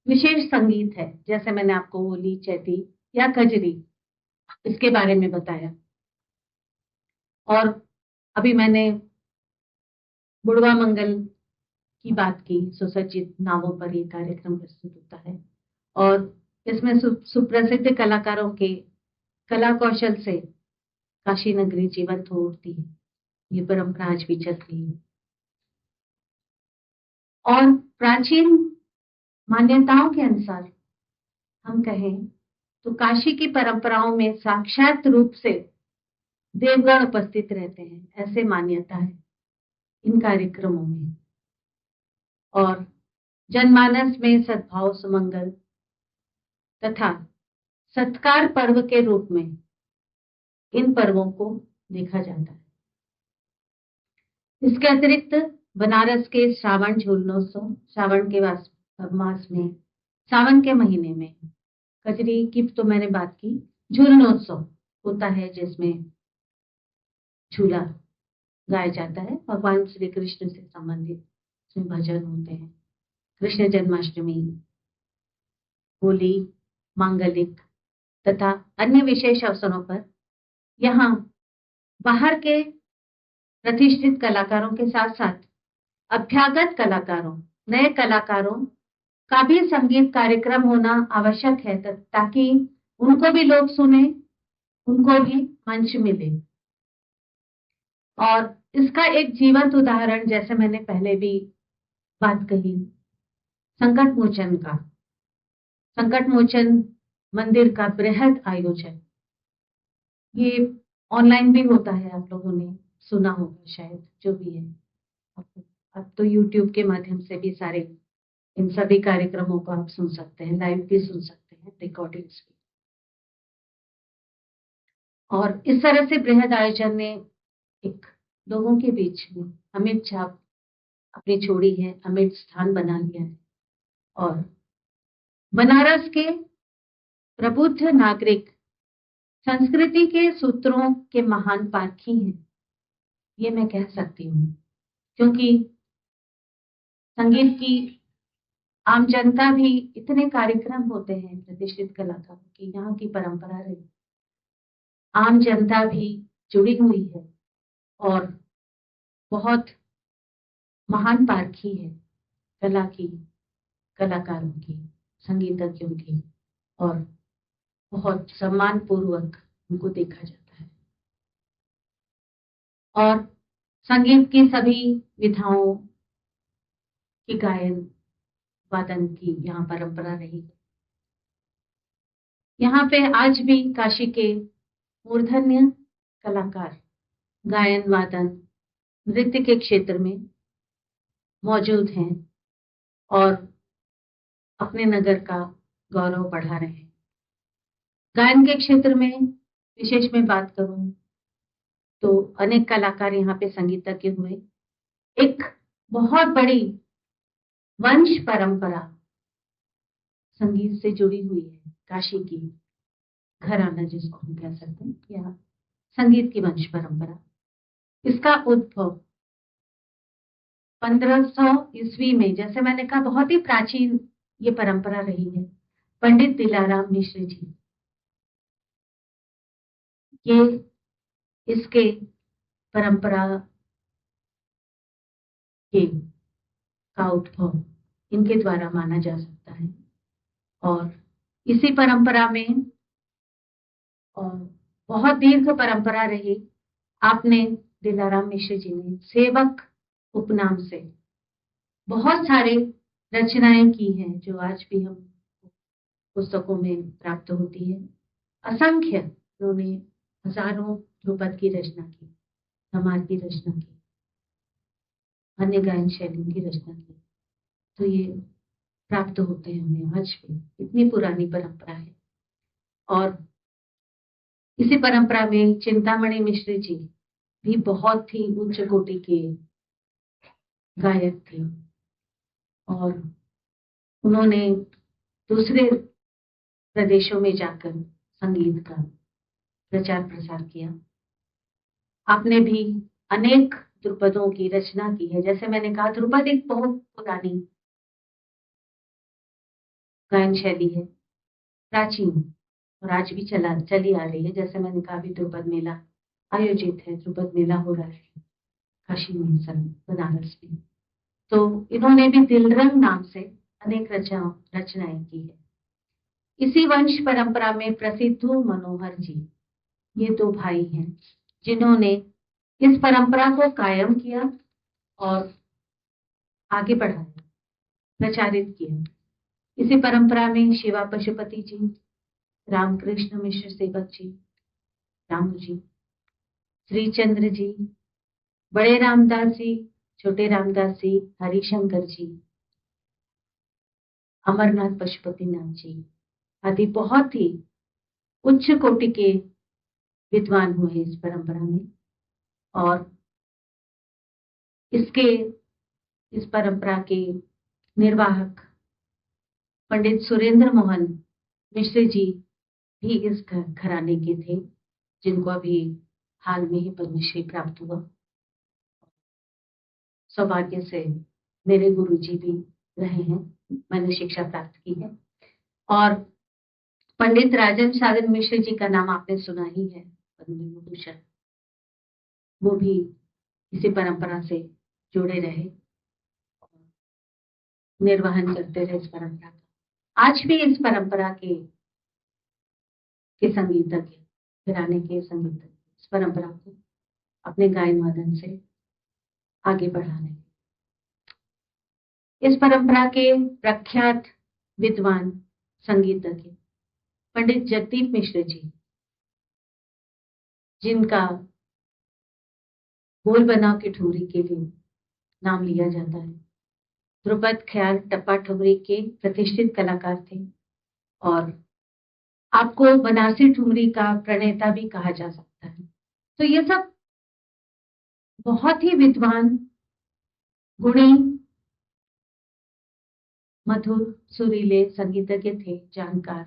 विशेष संगीत है, जैसे मैंने आपको होली, चैती या कजरी इसके बारे में बताया। और अभी मैंने बुढ़वा मंगल की बात की, सुसज्जित नावों पर ये कार्यक्रम प्रस्तुत होता है, और इसमें सुप्रसिद्ध कलाकारों के कला कौशल से काशी नगरी जीवंत हो उठती है। ये परंपरा आज भी चल रही है। और प्राचीन मान्यताओं के अनुसार हम कहें तो काशी की परंपराओं में साक्षात रूप से देवगण उपस्थित रहते हैं, ऐसे मान्यता है इन कार्यक्रमों में। और जनमानस में सद्भाव, सुमंगल तथा सत्कार पर्व के रूप में इन पर्वों को देखा जाता है। इसके अतिरिक्त बनारस के श्रावण झूलनोत्सव, श्रावण के मास में, सावन के महीने में, कजरी की तो मैंने बात की, झूलनोत्सव होता है, जिसमें झूला गाया जाता है, भगवान श्री कृष्ण से संबंधित इसमें भजन होते हैं। कृष्ण जन्माष्टमी, होली, मांगलिक तथा अन्य विशेष अवसरों पर यहाँ बाहर के प्रतिष्ठित कलाकारों के साथ साथ अभ्यागत कलाकारों, नए कलाकारों का भी संगीत कार्यक्रम होना आवश्यक है, ताकि उनको भी लोग सुने, उनको भी मंच मिले। और इसका एक जीवंत उदाहरण, जैसे मैंने पहले भी बात कही, संकट मोचन मंदिर का बृहद आयोजन। ये ऑनलाइन भी होता है, आप लोगों ने सुना होगा शायद, जो भी है। अब तो यूट्यूब के माध्यम से भी सारे इन सभी कार्यक्रमों को आप सुन सकते हैं, लाइव भी सुन सकते हैं, रिकॉर्डिंग्स भी। और इस तरह से बृहद आयोजन ने एक लोगों के बीच में अमिट छाप अपनी छोड़ी है, अमिट स्थान बना लिया है। और बनारस के प्रबुद्ध नागरिक संस्कृति के सूत्रों के महान पारखी हैं, ये मैं कह सकती हूँ, क्योंकि संगीत की आम जनता भी, इतने कार्यक्रम होते हैं प्रतिष्ठित कलाकारों की, यहाँ की परंपरा रही, आम जनता भी जुड़ी हुई है और बहुत महान पारखी है कला की, कलाकारों की, संगीतज्ञों की, और बहुत सम्मान पूर्वक उनको देखा जाता है। और संगीत की सभी विधाओं की गायन वादन की यहाँ परंपरा रही है। यहाँ पे आज भी काशी के मूर्धन्य कलाकार गायन वादन नृत्य के क्षेत्र में मौजूद हैं और अपने नगर का गौरव बढ़ा रहे हैं। गायन के क्षेत्र में विशेष में बात करूं तो अनेक कलाकार यहाँ पे संगीतज्ञ हुए। एक बहुत बड़ी वंश परंपरा संगीत से जुड़ी हुई है, काशी की घराना जिसको हम कह सकते हैं, या संगीत की वंश परंपरा। इसका उद्भव 1500 ईस्वी में, जैसे मैंने कहा, बहुत ही प्राचीन ये परंपरा रही है। पंडित दिलाराम मिश्र जी, ये इसके परंपरा के का उद्भव इनके द्वारा माना जा सकता है। और इसी परंपरा में बहुत दीर्घ परंपरा रही। आपने दिलाराम मिश्र जी ने सेवक उपनाम से बहुत सारे रचनाएं की हैं, जो आज भी हम पुस्तकों में प्राप्त होती है। असंख्य उन्होंने हजारों ध्रुपद की रचना की, धमार की रचना की, अन्य गायन शैलियों की रचना की, तो ये प्राप्त होते हैं हमें आज भी। इतनी पुरानी परंपरा है। और इसी परंपरा में चिंतामणि मिश्र जी भी बहुत ही उच्च कोटि के गायक थे और उन्होंने दूसरे प्रदेशों में जाकर संगीत का प्रचार प्रसार किया। आपने भी अनेक ध्रुपदों की रचना की है। जैसे मैंने कहा, ध्रुपद एक बहुत पुरानी गायन शैली है, प्राचीन, और आज भी चली आ रही है। जैसे मैंने कहा, अभी ध्रुपद मेला आयोजित है, ध्रुपद मेला हो रहा है काशी में, बनारस में। तो इन्होंने भी दिलरंग नाम से अनेक रचनाएं की है। इसी वंश परंपरा में प्रसिद्धू मनोहर जी, ये दो भाई हैं जिन्होंने इस परंपरा को कायम किया और आगे बढ़ाया, प्रचारित किया। इसी परंपरा में शिवा पशुपति जी, रामकृष्ण मिश्र सेवक जी, रामू जी, श्रीचंद्र जी, बड़े रामदास जी, छोटे रामदास जी, हरिशंकर जी, अमरनाथ पशुपतिनाथ जी आदि बहुत ही उच्च कोटि के विद्वान हुए इस परंपरा में। और इस परंपरा के निर्वाहक पंडित सुरेंद्र मोहन मिश्र जी भी इस घराने के थे, जिनको अभी हाल में ही पद्मश्री प्राप्त हुआ। सौभाग्य से मेरे गुरु जी भी रहे हैं, मैंने शिक्षा प्राप्त की है। और पंडित राजन साधन मिश्र जी का नाम आपने सुना ही है, पद्म विभूषण, वो भी इसी परंपरा से जुड़े रहे, निर्वहन करते रहे इस परंपरा का। आज भी इस परंपरा के संगीतज्ञ, घराने के संगीतज्ञ इस परंपरा को अपने गायन वादन से आगे बढ़ाने, इस परंपरा के प्रख्यात विद्वान संगीतज्ञ पंडित जगदीप मिश्र जी जिनका बोल बनाव की ठुमरी के लिए नाम लिया जाता है। ध्रुपद ख्याल टप्पा ठुमरी के प्रतिष्ठित कलाकार थे और आपको बनारसी ठुमरी का प्रणेता भी कहा जा सकता है। तो ये सब बहुत ही विद्वान, गुणी, मधुर, सुरीले संगीतज्ञ थे, जानकार,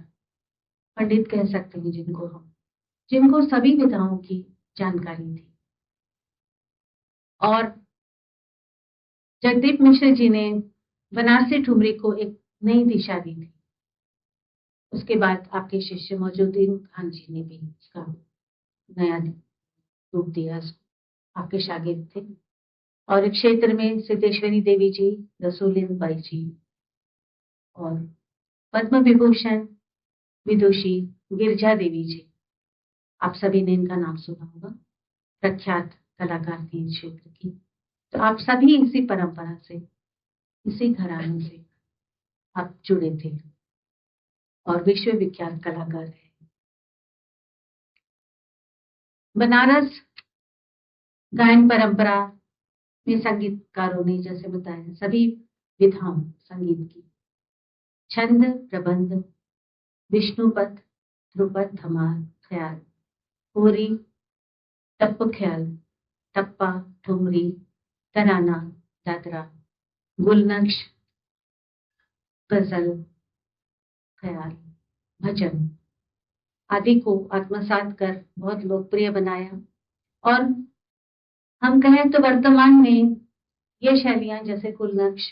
पंडित कह सकते हैं जिनको सभी विधाओं की जानकारी थी। और जगदीप मिश्र जी ने बनारसी ठुमरी को एक नई दिशा दी थी। उसके बाद आपके शिष्य मौजूदीन खान जी ने भी इसका नया रूप दिया। आपके शागिर्द थे। और इस क्षेत्र में सिद्धेश्वरी देवी जी, रसूलिन बाई जी और पद्म विभूषण विदुषी गिरजा देवी जी, आप सभी ने इनका नाम सुना होगा। प्रख्यात कलाकार थी इस क्षेत्र की। तो आप सभी इसी परंपरा से, इसी घराने से आप जुड़े थे और विश्व विख्यात कलाकार हैं। बनारस गायन परंपरा में संगीतकारों ने जैसे बताया सभी विधाओं संगीत की, छंद, प्रबंध, विष्णुपद, ध्रुपद, धमाल, ख्याल, होरी, टप्प ख्याल, टप्पा, ठुमरी, तराना, दादरा, गुलनक्श, गजल, ख्याल, भजन आदि को आत्मसात कर बहुत लोकप्रिय बनाया। और हम कहें तो वर्तमान में ये शैलियां जैसे गुलनक्श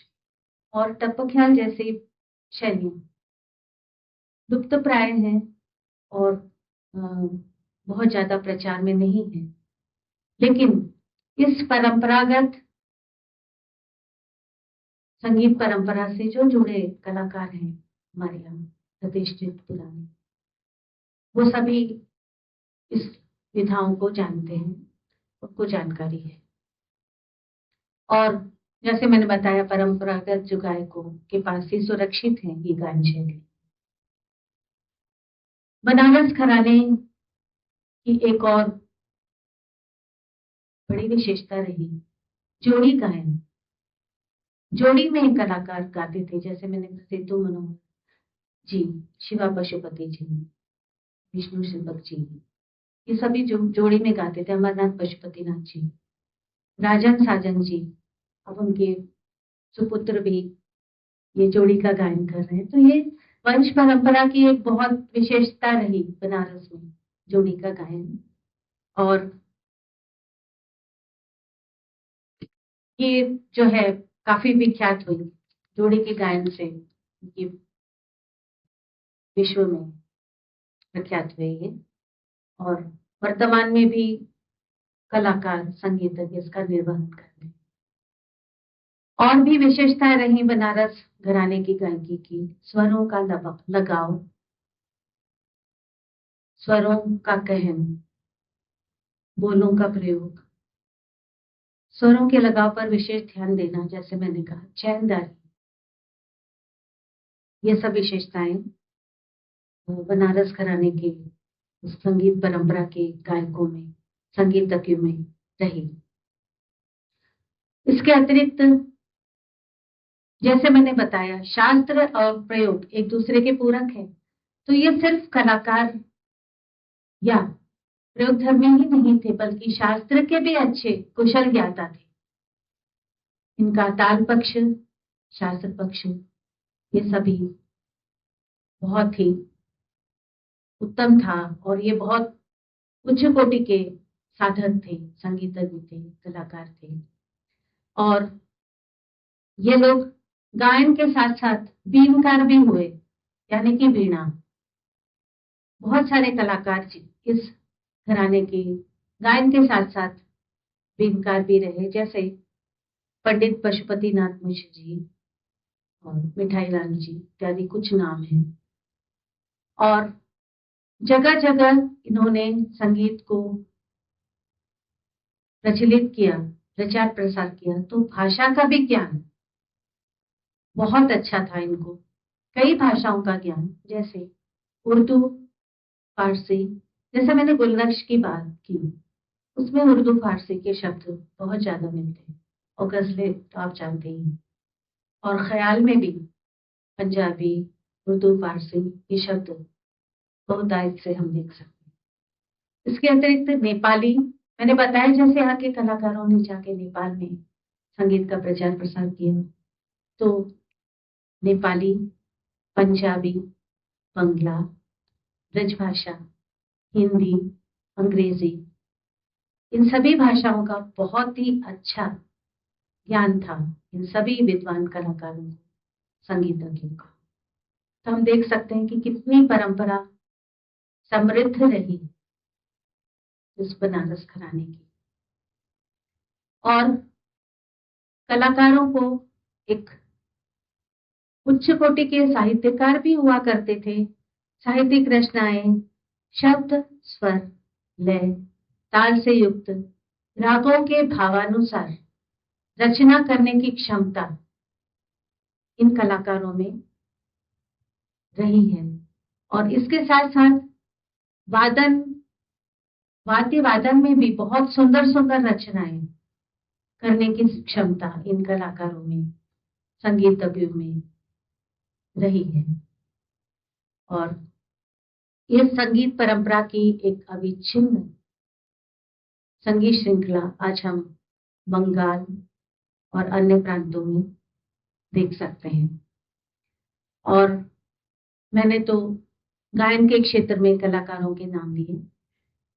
और टप्प ख्याल जैसी शैलियां लुप्त प्राय हैं और बहुत ज्यादा प्रचार में नहीं है। लेकिन इस परंपरागत संगीत परंपरा से जो जुड़े कलाकार हैं हमारे यहाँ प्रतिष्ठित पुराने, वो सभी इस विधाओं को जानते हैं, उनको जानकारी है। और जैसे मैंने बताया परंपरागत जो गायकों के पास ही सुरक्षित है ये गायन शैली। बनारस घराने की एक और बड़ी विशेषता रही जोड़ी गायन। जोड़ी में कलाकार गाते थे, जैसे मैंने सेतु मनोहर जी, शिवा पशुपति जी, विष्णु शिल्पक जी, ये सभी जोड़ी में गाते थे। अमरनाथ पशुपतिनाथ जी, राजन साजन जी, अब उनके सुपुत्र भी ये जोड़ी का गायन कर रहे हैं। तो ये वंश परंपरा की एक बहुत विशेषता रही बनारस में जोड़ी का गायन। और ये जो है काफी विख्यात हुई जोड़ी के गायन से, ये विश्व में प्रख्यात हुए ये। और वर्तमान में भी कलाकार संगीतज्ञ इसका निर्वहन करते हैं। और भी विशेषताएं रही बनारस घराने की गायकी की, स्वरों का लगाव, स्वरों का कहन, बोलों का प्रयोग, स्वरों के लगाव पर विशेष ध्यान देना, जैसे मैंने कहा चैनदारी, ये सब विशेषताएं बनारस घराने के संगीत परंपरा के गायकों में, संगीतज्ञों में रही। इसके अतिरिक्त जैसे मैंने बताया शास्त्र और प्रयोग एक दूसरे के पूरक है। तो ये सिर्फ कलाकार या प्रयोग धर्मी ही नहीं थे, बल्कि शास्त्र के भी अच्छे कुशल ज्ञाता थे। इनका ताल पक्ष, शास्त्र पक्ष, ये सभी बहुत ही उत्तम था। और ये बहुत उच्च कोटि के साधक थे, संगीतज्ञ थे, कलाकार थे। और ये लोग गायन के साथ साथ बीनकार भी हुए, यानी कि वीणा। बहुत सारे कलाकार इस घराने के गायन के साथ साथ बीनकार भी रहे, जैसे पंडित पशुपतिनाथ मिश्र जी और मिठाई लाल जी इत्यादि कुछ नाम हैं। और जगह जगह इन्होंने संगीत को प्रचलित किया, प्रचार प्रसार किया। तो भाषा का भी ज्ञान बहुत अच्छा था इनको, कई भाषाओं का ज्ञान, जैसे उर्दू, फारसी, जैसे मैंने गुलनक्श की बात की, उसमें उर्दू फारसी के शब्द बहुत ज्यादा मिलते हैं, और गजलें तो आप जानते ही हैं। और ख्याल में भी पंजाबी, उर्दू, फारसी ये शब्द बहुतायत से हम देख सकते हैं। इसके अतिरिक्त नेपाली, मैंने बताया जैसे यहाँ के कलाकारों ने जाके नेपाल में संगीत का प्रचार प्रसार किया, तो नेपाली, पंजाबी, बंगला, ब्रजभाषा, हिंदी, अंग्रेजी, इन सभी भाषाओं का बहुत ही अच्छा ज्ञान था इन सभी विद्वान कलाकारों को, संगीतज्ञों को। तो हम देख सकते हैं कि कितनी परंपरा समृद्ध रही इस बनारस घराने की। और कलाकारों को एक उच्च कोटि के साहित्यकार भी हुआ करते थे। साहित्यिक रचनाएं शब्द, स्वर, लय, ताल से युक्त, रागों के भावानुसार रचना करने की क्षमता इन कलाकारों में रही है। और इसके साथ साथ वाद्य वादन में भी बहुत सुंदर सुंदर रचनाएं करने की क्षमता इन कलाकारों में, संगीतज्ञों में रही है। और ये संगीत परंपरा की एक अविच्छिन्न संगीत श्रृंखला आज हम बंगाल और अन्य प्रांतों में देख सकते हैं। और मैंने तो गायन के क्षेत्र में कलाकारों के नाम लिए,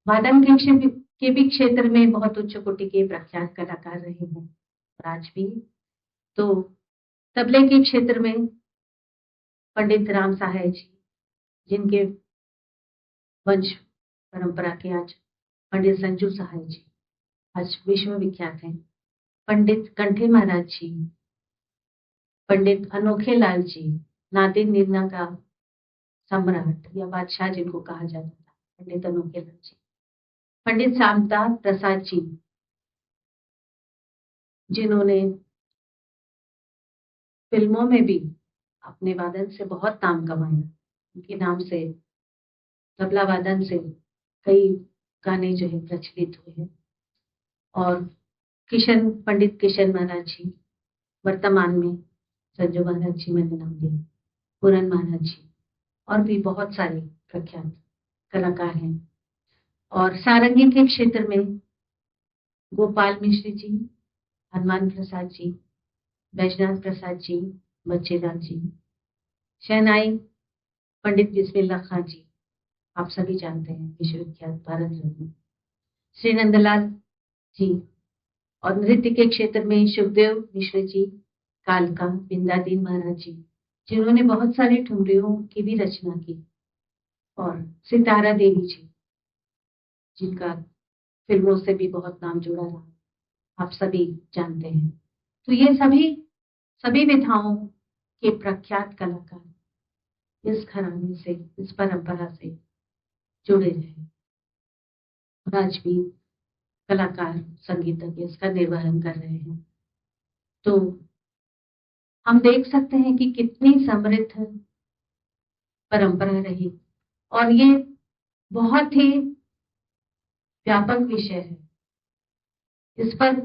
वादन के भी क्षेत्र में बहुत उच्च कोटि के प्रख्यात कलाकार रहे हैं और आज भी। तो तबले के क्षेत्र में पंडित राम सहाय जी, जिनके वंश परंपरा के आज पंडित संजू सहाय जी आज विश्व विख्यात हैं। पंडित कंठे महाराज जी, पंडित अनोखे लाल जी, नादिर निर्ना का सम्राट या बादशाह जिनको कहा जाता था, पंडित अनोखे लाल जी, पंडित शांता प्रसाद जी, जिन्होंने फिल्मों में भी अपने वादन से बहुत नाम कमाया। उनके नाम से, तबला वादन से कई गाने जो है प्रचलित हुए हैं। और पंडित किशन महाराज जी, वर्तमान में संजू महाराज जी मैंने नाम दिया, पूरन महाराज जी, और भी बहुत सारे प्रख्यात कलाकार हैं। और सारंगी के क्षेत्र में गोपाल मिश्र जी, हनुमान प्रसाद जी, बैजनाथ प्रसाद जी, बच्चेलाल जी। शहनाई पंडित बिस्मिल्लाह खां जी, आप सभी जानते हैं, विश्वविख्यात भारत रत्न। श्री नंदलाल जी। और नृत्य के क्षेत्र में सुखदेव मिश्र जी, कालका, बिंदादीन महाराज जी, जिन्होंने बहुत सारी ठुमरियों की भी रचना की। और सितारा देवी जी, जिनका फिल्मों से भी बहुत नाम जुड़ा रहा, आप सभी जानते हैं। तो ये सभी विधाओं के प्रख्यात कलाकार इस घराने से, इस परंपरा से जुड़े रहे और आज भी कलाकार, संगीतज्ञ इसका निर्वहन कर रहे हैं। तो हम देख सकते हैं कि कितनी समृद्ध परंपरा रही। और ये बहुत ही व्यापक विषय है, इस पर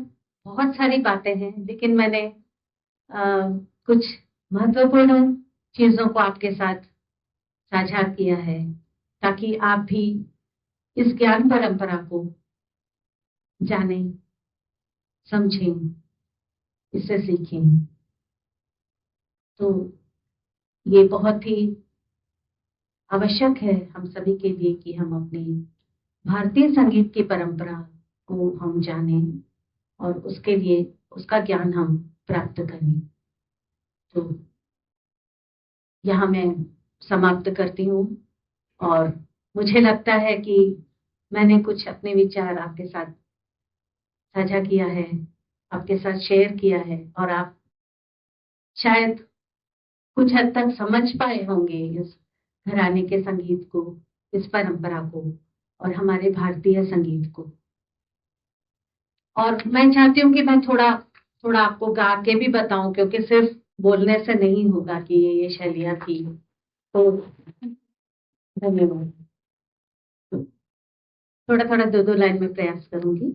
बहुत सारी बातें हैं, लेकिन मैंने कुछ महत्वपूर्ण चीजों को आपके साथ साझा किया है, ताकि आप भी इस ज्ञान परंपरा को जानें, समझें, इससे सीखें। तो ये बहुत ही आवश्यक है हम सभी के लिए कि हम अपनी भारतीय संगीत की परंपरा को हम जानें और उसके लिए उसका ज्ञान हम प्राप्त करें। तो यहाँ मैं समाप्त करती हूँ। और मुझे लगता है कि मैंने कुछ अपने विचार आपके साथ साझा किया है, आपके साथ शेयर किया है, और आप शायद कुछ हद तक समझ पाए होंगे इस घराने के संगीत को, इस परंपरा को और हमारे भारतीय संगीत को। और मैं चाहती हूँ कि मैं थोड़ा आपको गा के भी बताऊं, क्योंकि सिर्फ बोलने से नहीं होगा कि ये शैलियाँ थी। तो धन्यवाद। थोड़ा थोड़ा दो दो लाइन में प्रयास करूंगी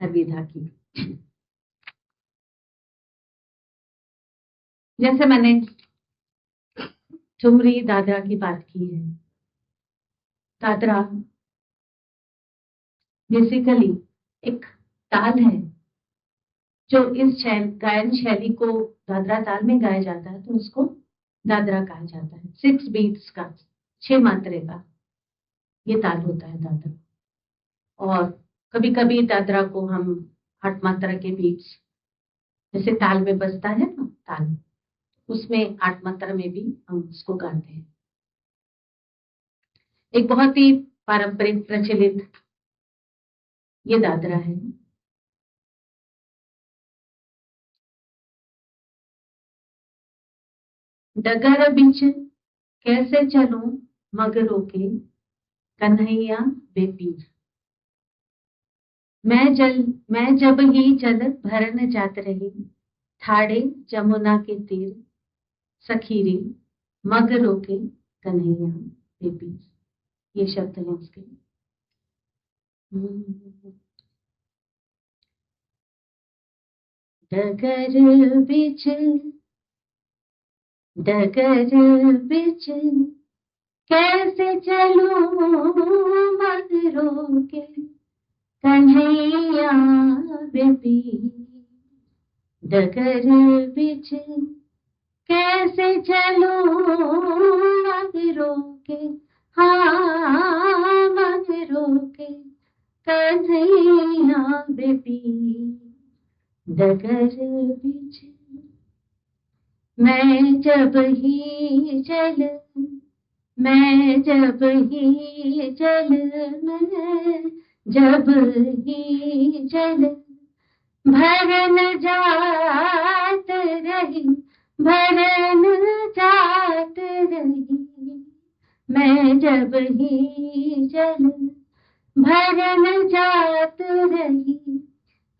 हर विधा की। जैसे मैंने ठुमरी दादरा की बात की है, दादरा बेसिकली एक ताल है जो इस गायन शैली को दादरा ताल में गाया जाता है, तो उसको दादरा कहा जाता है। 6 बीट्स का, 6 मात्रे का ये ताल होता है दादरा। और कभी कभी दादरा को हम 8 मात्रा के बीट्स, जैसे ताल में बजता है ना ताल, उसमें 8 मात्रा में भी हम उसको गाते हैं। एक बहुत ही पारंपरिक प्रचलित ये दादरा है। डगर बिच कैसे चलूं मगरों के, कन्हैया बेपीर। मैं जब ही जल भरन जात रही, ठाड़े जमुना के तीर, सखीरी मगरों के कन्हैया बेपीर। ये शब्द है उसके। डगर बिच कैसे चलूं मगरों के, कन्हैया बेपीर। डगर बिच कैसे चलूं मगरों के, हाँ मगरों के कन्हैया बेपीर। डगर बिच मैं जब ही जल मैं जब ही जल भरन जात रही, भरन जात रही। मैं जब ही जल भरन जात रही,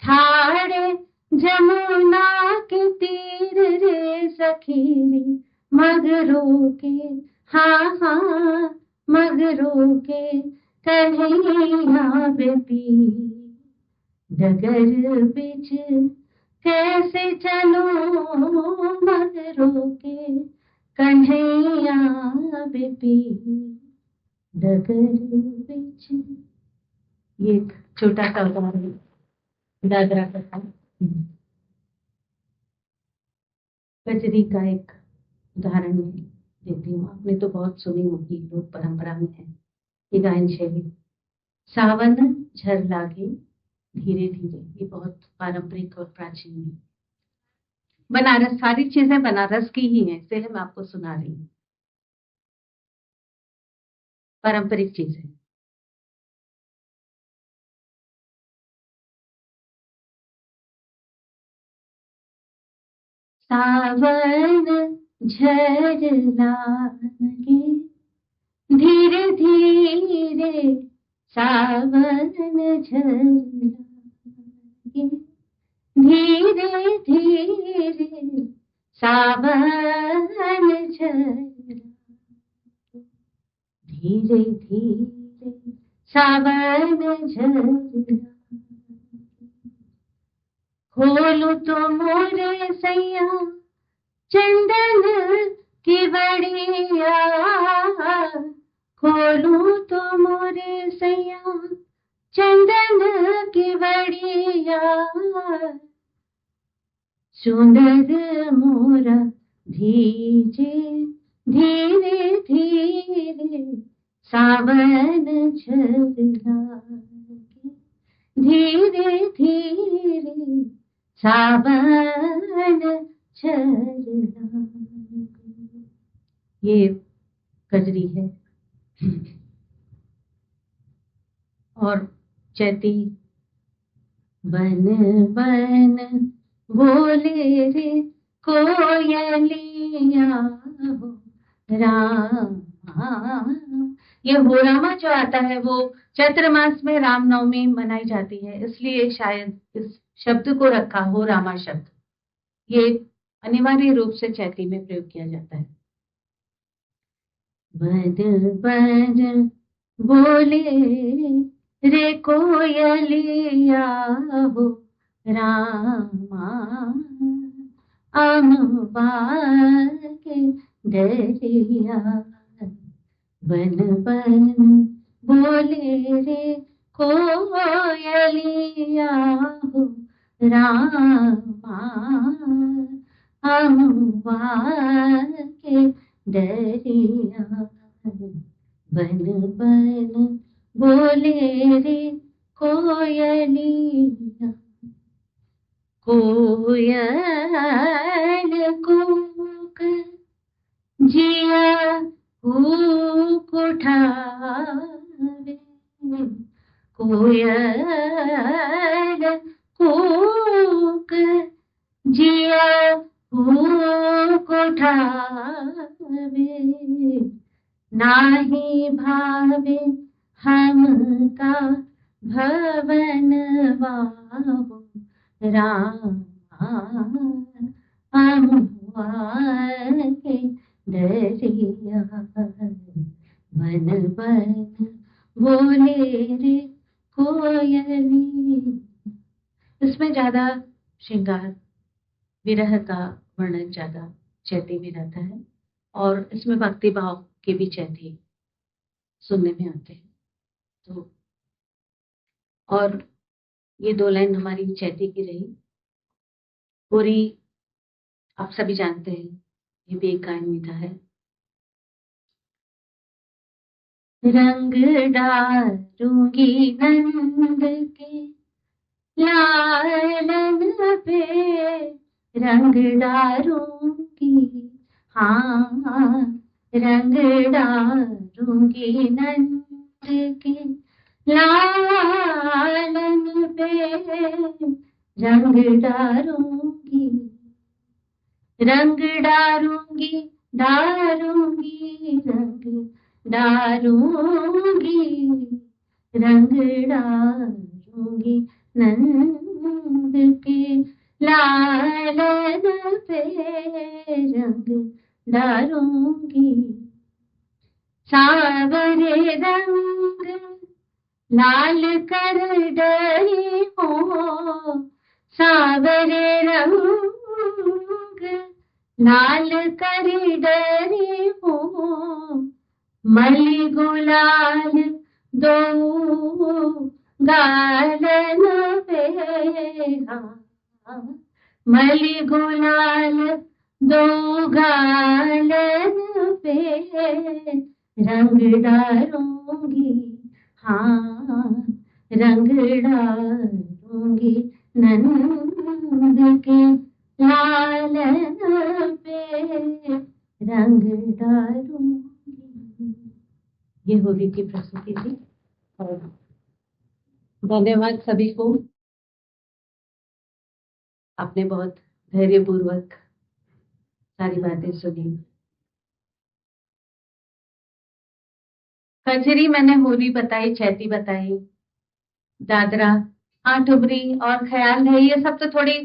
ठाड़े जमुना के तीर रे सखी, मगरों के, हाँ हाँ मगरों के कन्हैया बेपीर। डगर बिच कैसे चलूं मगरों के, कन्हैया बेपीर। डगर बिच। ये एक छोटा सा उदाहरण दादरा का था। कजरी का एक उदाहरण में देती हूँ। आपने तो बहुत सुनी होगी, लोक परंपरा में है ये गायन शैली। सावन झर लागे धीरे धीरे, ये बहुत पारंपरिक और प्राचीन है। बनारस, सारी चीजें बनारस की ही हैं, इसलिए मैं आपको सुना रही हूँ, पारंपरिक चीजें। सावन झर लागे धीरे धीरे, सावन झर लागे धीरे धीरे, सावन झर लागे धीरे धीरे, सावन झर लागे। खोलू तो मोरे सैया चंदन की बड़िया, खोलू तो मोरे सैया चंदन की बड़िया। सुंदर मोरा धीजे धीरे धीरे, सावन झर लागे धीरे धीरे, सावन झर लागे। ये कजरी है। और चैती बन बन बोले रे कोयलिया हो रामा। ये हो रामा जो आता है वो चैत्र मास में रामनवमी मनाई जाती है, इसलिए शायद इस शब्द को रखा हो रामा शब्द। ये अनिवार्य रूप से चैती में प्रयोग किया जाता है। बद बद बोले रे कोयलिया हो रामा, अम्बा के दरिया, बन बन बोले रे कोयलिया हो रामा, अम्बा के दरिया, बन बन बोले रे कोयलिया। कोयल कूक जिया कूक उठावे, कोयल कूक जिया कूक उठावे, नाही भावे हमका भवन बाबू रामा, अम्बा के दरिया, बन बन बोले रे कोयली। इसमें ज्यादा श्रृंगार विरह का वर्णन ज्यादा चैती में रहता है और इसमें भक्ति भाव के भी चैती सुनने में आते हैं। तो और ये 2 लाइन हमारी चैती की रही। पूरी आप सभी जानते हैं, ये भी एक गायन विधा है। रंग डालूंगी नंद के लालन पे, रंग डालूंगी, हाँ रंग डालूंगी नंद के लालन पे, रंग डालूंगी, रंग डालूंगी, डालूंगी रंग डालूंगी, रंग डालूंगी नंद के लालन पे, रंग डालूंगी। सावरे रंग लाल कर डरी हो, सावरे रंग लाल कर डरी हो, मलि गुलाल दो गालन पे, मलि गुलाल दो गालन पे, रंग डालूंगी, हाँ रंग डालूंगी नंद के लालन पे, रंग डालूंगी। ये होली की प्रस्तुति थी और धन्यवाद सभी को। आपने बहुत धैर्यपूर्वक सारी बातें सुनी। कजरी मैंने होली बताई, चैती बताई, दादरा, आठुबरी और ख्याल है, ये सब तो थोड़ी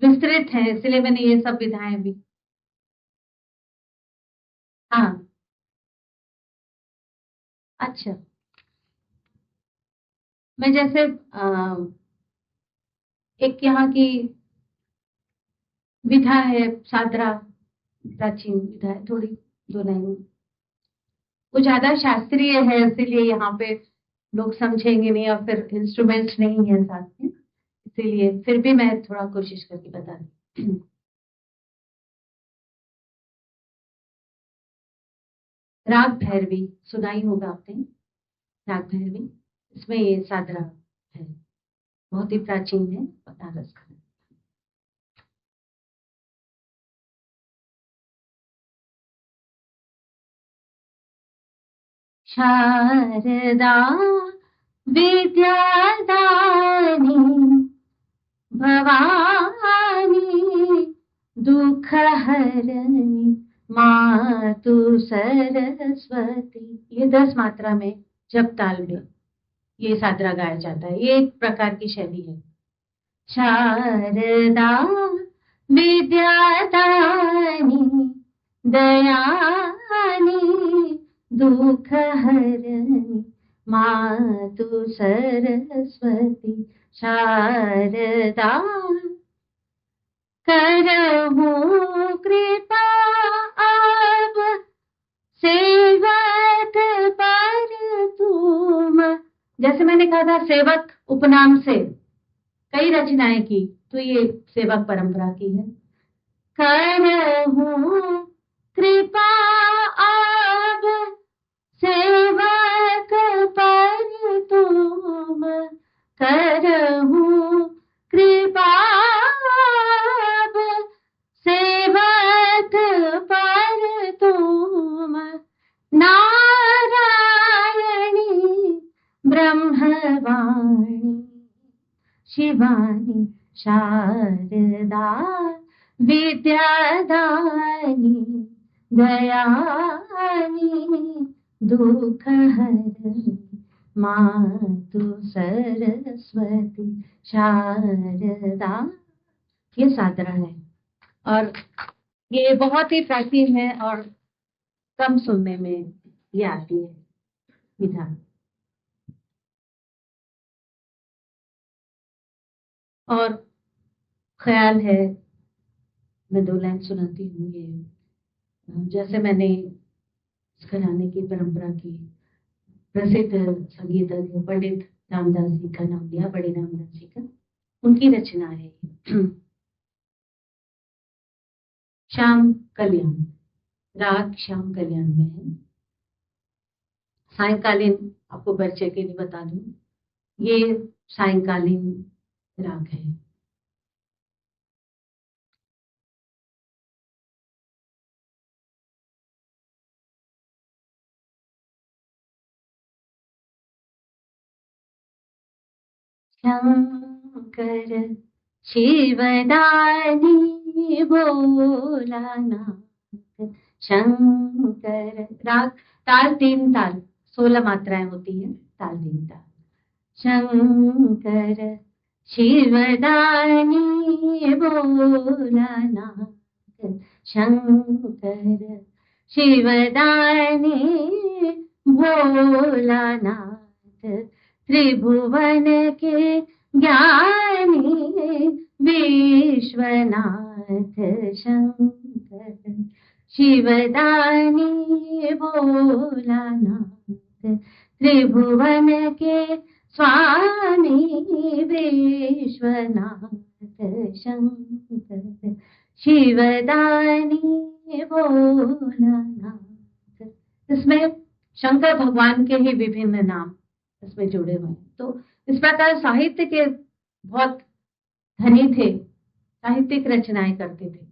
विस्तृत है, इसलिए मैंने ये सब विधाएं भी। हाँ अच्छा, मैं जैसे एक यहाँ की विधा है सादरा, प्राचीन विधा है, थोड़ी 2 लाइन, वो ज्यादा शास्त्रीय है, इसीलिए यहाँ पे लोग समझेंगे नहीं और फिर इंस्ट्रूमेंट्स नहीं है साथ में, इसीलिए फिर भी मैं थोड़ा कोशिश करके बता रही। राग भैरवी सुना ही होगा आपने, राग भैरवी, इसमें ये सादरा है, बहुत ही प्राचीन है, बनारस का। शारदा विद्यादानी भवानी दुख हरनी मातु सरस्वती, ये 10 मात्रा में जप ताल में ये सादरा गाया जाता है। ये एक प्रकार की शैली है। शारदा विद्यादानी दयानी दुख हरनी मातु सरस्वती शारदा करहूँ कृपा अब सेवक पर तुम। जैसे मैंने कहा था सेवक उपनाम से कई रचनाएं की, तो ये सेवक परंपरा की है। करहूँ कृपा अब सेवक पर तुम, करहूँ कृपा अब सेवक पर तुम। नारायणी ब्रह्मवाणी शिवानी शारदा विद्यादानी दयानी दुख हरणी मातु सरस्वती शारदा। ये सादरा है और ये बहुत ही प्राचीन है और कम सुनने में ये आती है विधा। और ख्याल है मैं 2 लाइन सुनाती हूँ। ये जैसे मैंने इस घराने की परंपरा की प्रसिद्ध संगीतज्ञ पंडित रामदास जी का नाम लिया, बड़े रामदास जी का, उनकी रचना है श्याम कल्याण। राग श्याम कल्याण में है। सायंकालीन आपको परिचय के लिए बता दूं, ये सायंकालीन राग है। शंकर शिवदानी भोलानाथ शंकर। राग ताल 3 ताल, 16 मात्राएं होती है, ताल 3 ताल। शंकर शिवदानी भोलानाथ शंकर शिवदानी भोलानाथ त्रिभुवन के ज्ञानी विश्वनाथ शंकर शिवदानी भोलानाथ त्रिभुवन के स्वामी विश्वनाथ शंकर शिवदानी भोलानाथ। इसमें शंकर भगवान के ही विभिन्न नाम इसमें जुड़े हुए हैं। तो इस प्रकार साहित्य के बहुत धनी थे, साहित्यिक रचनाएं करते थे।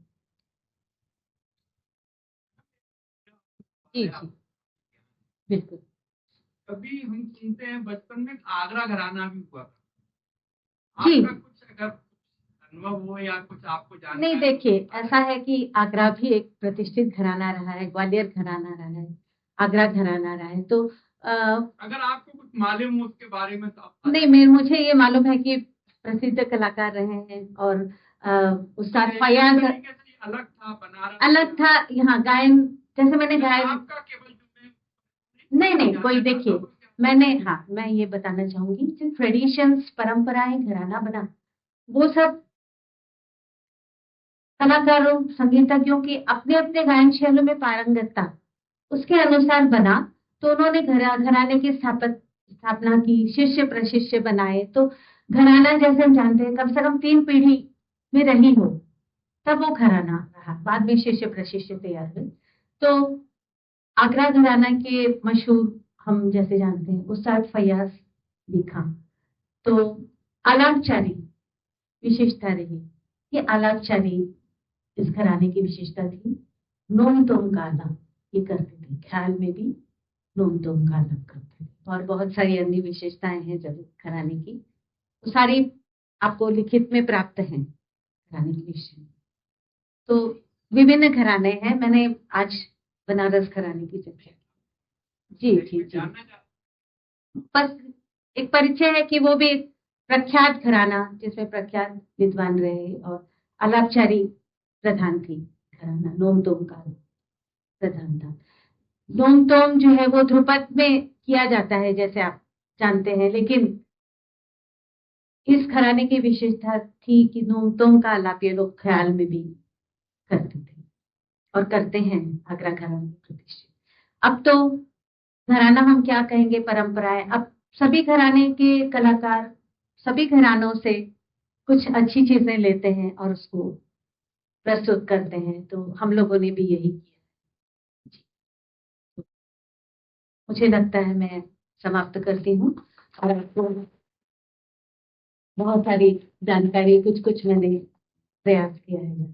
जी जी बिल्कुल। कभी हम सुनते हैं बचपन में आगरा घराना भी हुआ था, जी। आपका कुछ अगर अनुभव हो या कुछ आपको जानकारी? नहीं, देखिए ऐसा है कि आगरा भी एक प्रतिष्ठित घराना रहा है, ग्वालियर घराना रहा है, आगरा घराना रहा है। तो अगर आपको कुछ मालूम हो उसके बारे में तो आप नहीं, मुझे ये मालूम है कि प्रसिद्ध कलाकार रहे हैं और उस्ताद फयाज अलग था, बनारस अलग था। यहाँ गायन जैसे मैंने गायन आपका केवल नहीं कोई, देखिए मैं ये बताना चाहूंगी जो ट्रेडिशंस परंपराएं घराना बना, वो सब कलाकारों संगीतज्ञों की अपने अपने गायन शैलियों में पारंगतता उसके अनुसार बना। तो उन्होंने घराने की स्थापना की, शिष्य प्रशिष्य बनाए। तो घराना जैसे हम जानते हैं कम से कम 3 पीढ़ी में रही हो तब वो घराना रहा, बाद में शिष्य प्रशिष्य तैयार हुए। तो आगरा घराना के मशहूर हम जैसे जानते हैं उस्ताद फयाज अली खां। तो आलापचारी विशेषता रही, ये आलापचारी इस घराने की विशेषता थी। नोम तोम गाना ये करते थे, ख्याल में भी नोम तोम गाना करते थे। और बहुत सारी अन्य विशेषताएं हैं जब घराने की, तो सारी आपको लिखित में प्राप्त हैं घराने की विषय। तो विभिन्न घराने हैं, मैंने आज बनारस घराने की चर्चा जी जी जी। बस एक परिचय है कि वो भी प्रख्यात घराना जिसमें प्रख्यात विद्वान रहे और आलापचारी प्रधान थी। घराना नोम तोम का प्रधान था। नोम तोम जो है वो ध्रुपद में किया जाता है, जैसे आप जानते हैं, लेकिन इस घराने की विशेषता थी कि नोमतोम का आलाप ये लोग ख्याल में भी करते थे और करते हैं आगरा घराने प्रतिष्ठित। अब तो घराना हम क्या कहेंगे, परंपराएं, अब सभी घराने के कलाकार सभी घरानों से कुछ अच्छी चीजें लेते हैं और उसको प्रस्तुत करते हैं, तो हम लोगों ने भी यही किया। जी। मुझे लगता है मैं समाप्त करती हूँ और आपको बहुत सारी जानकारी कुछ कुछ मैंने प्रयास किया है।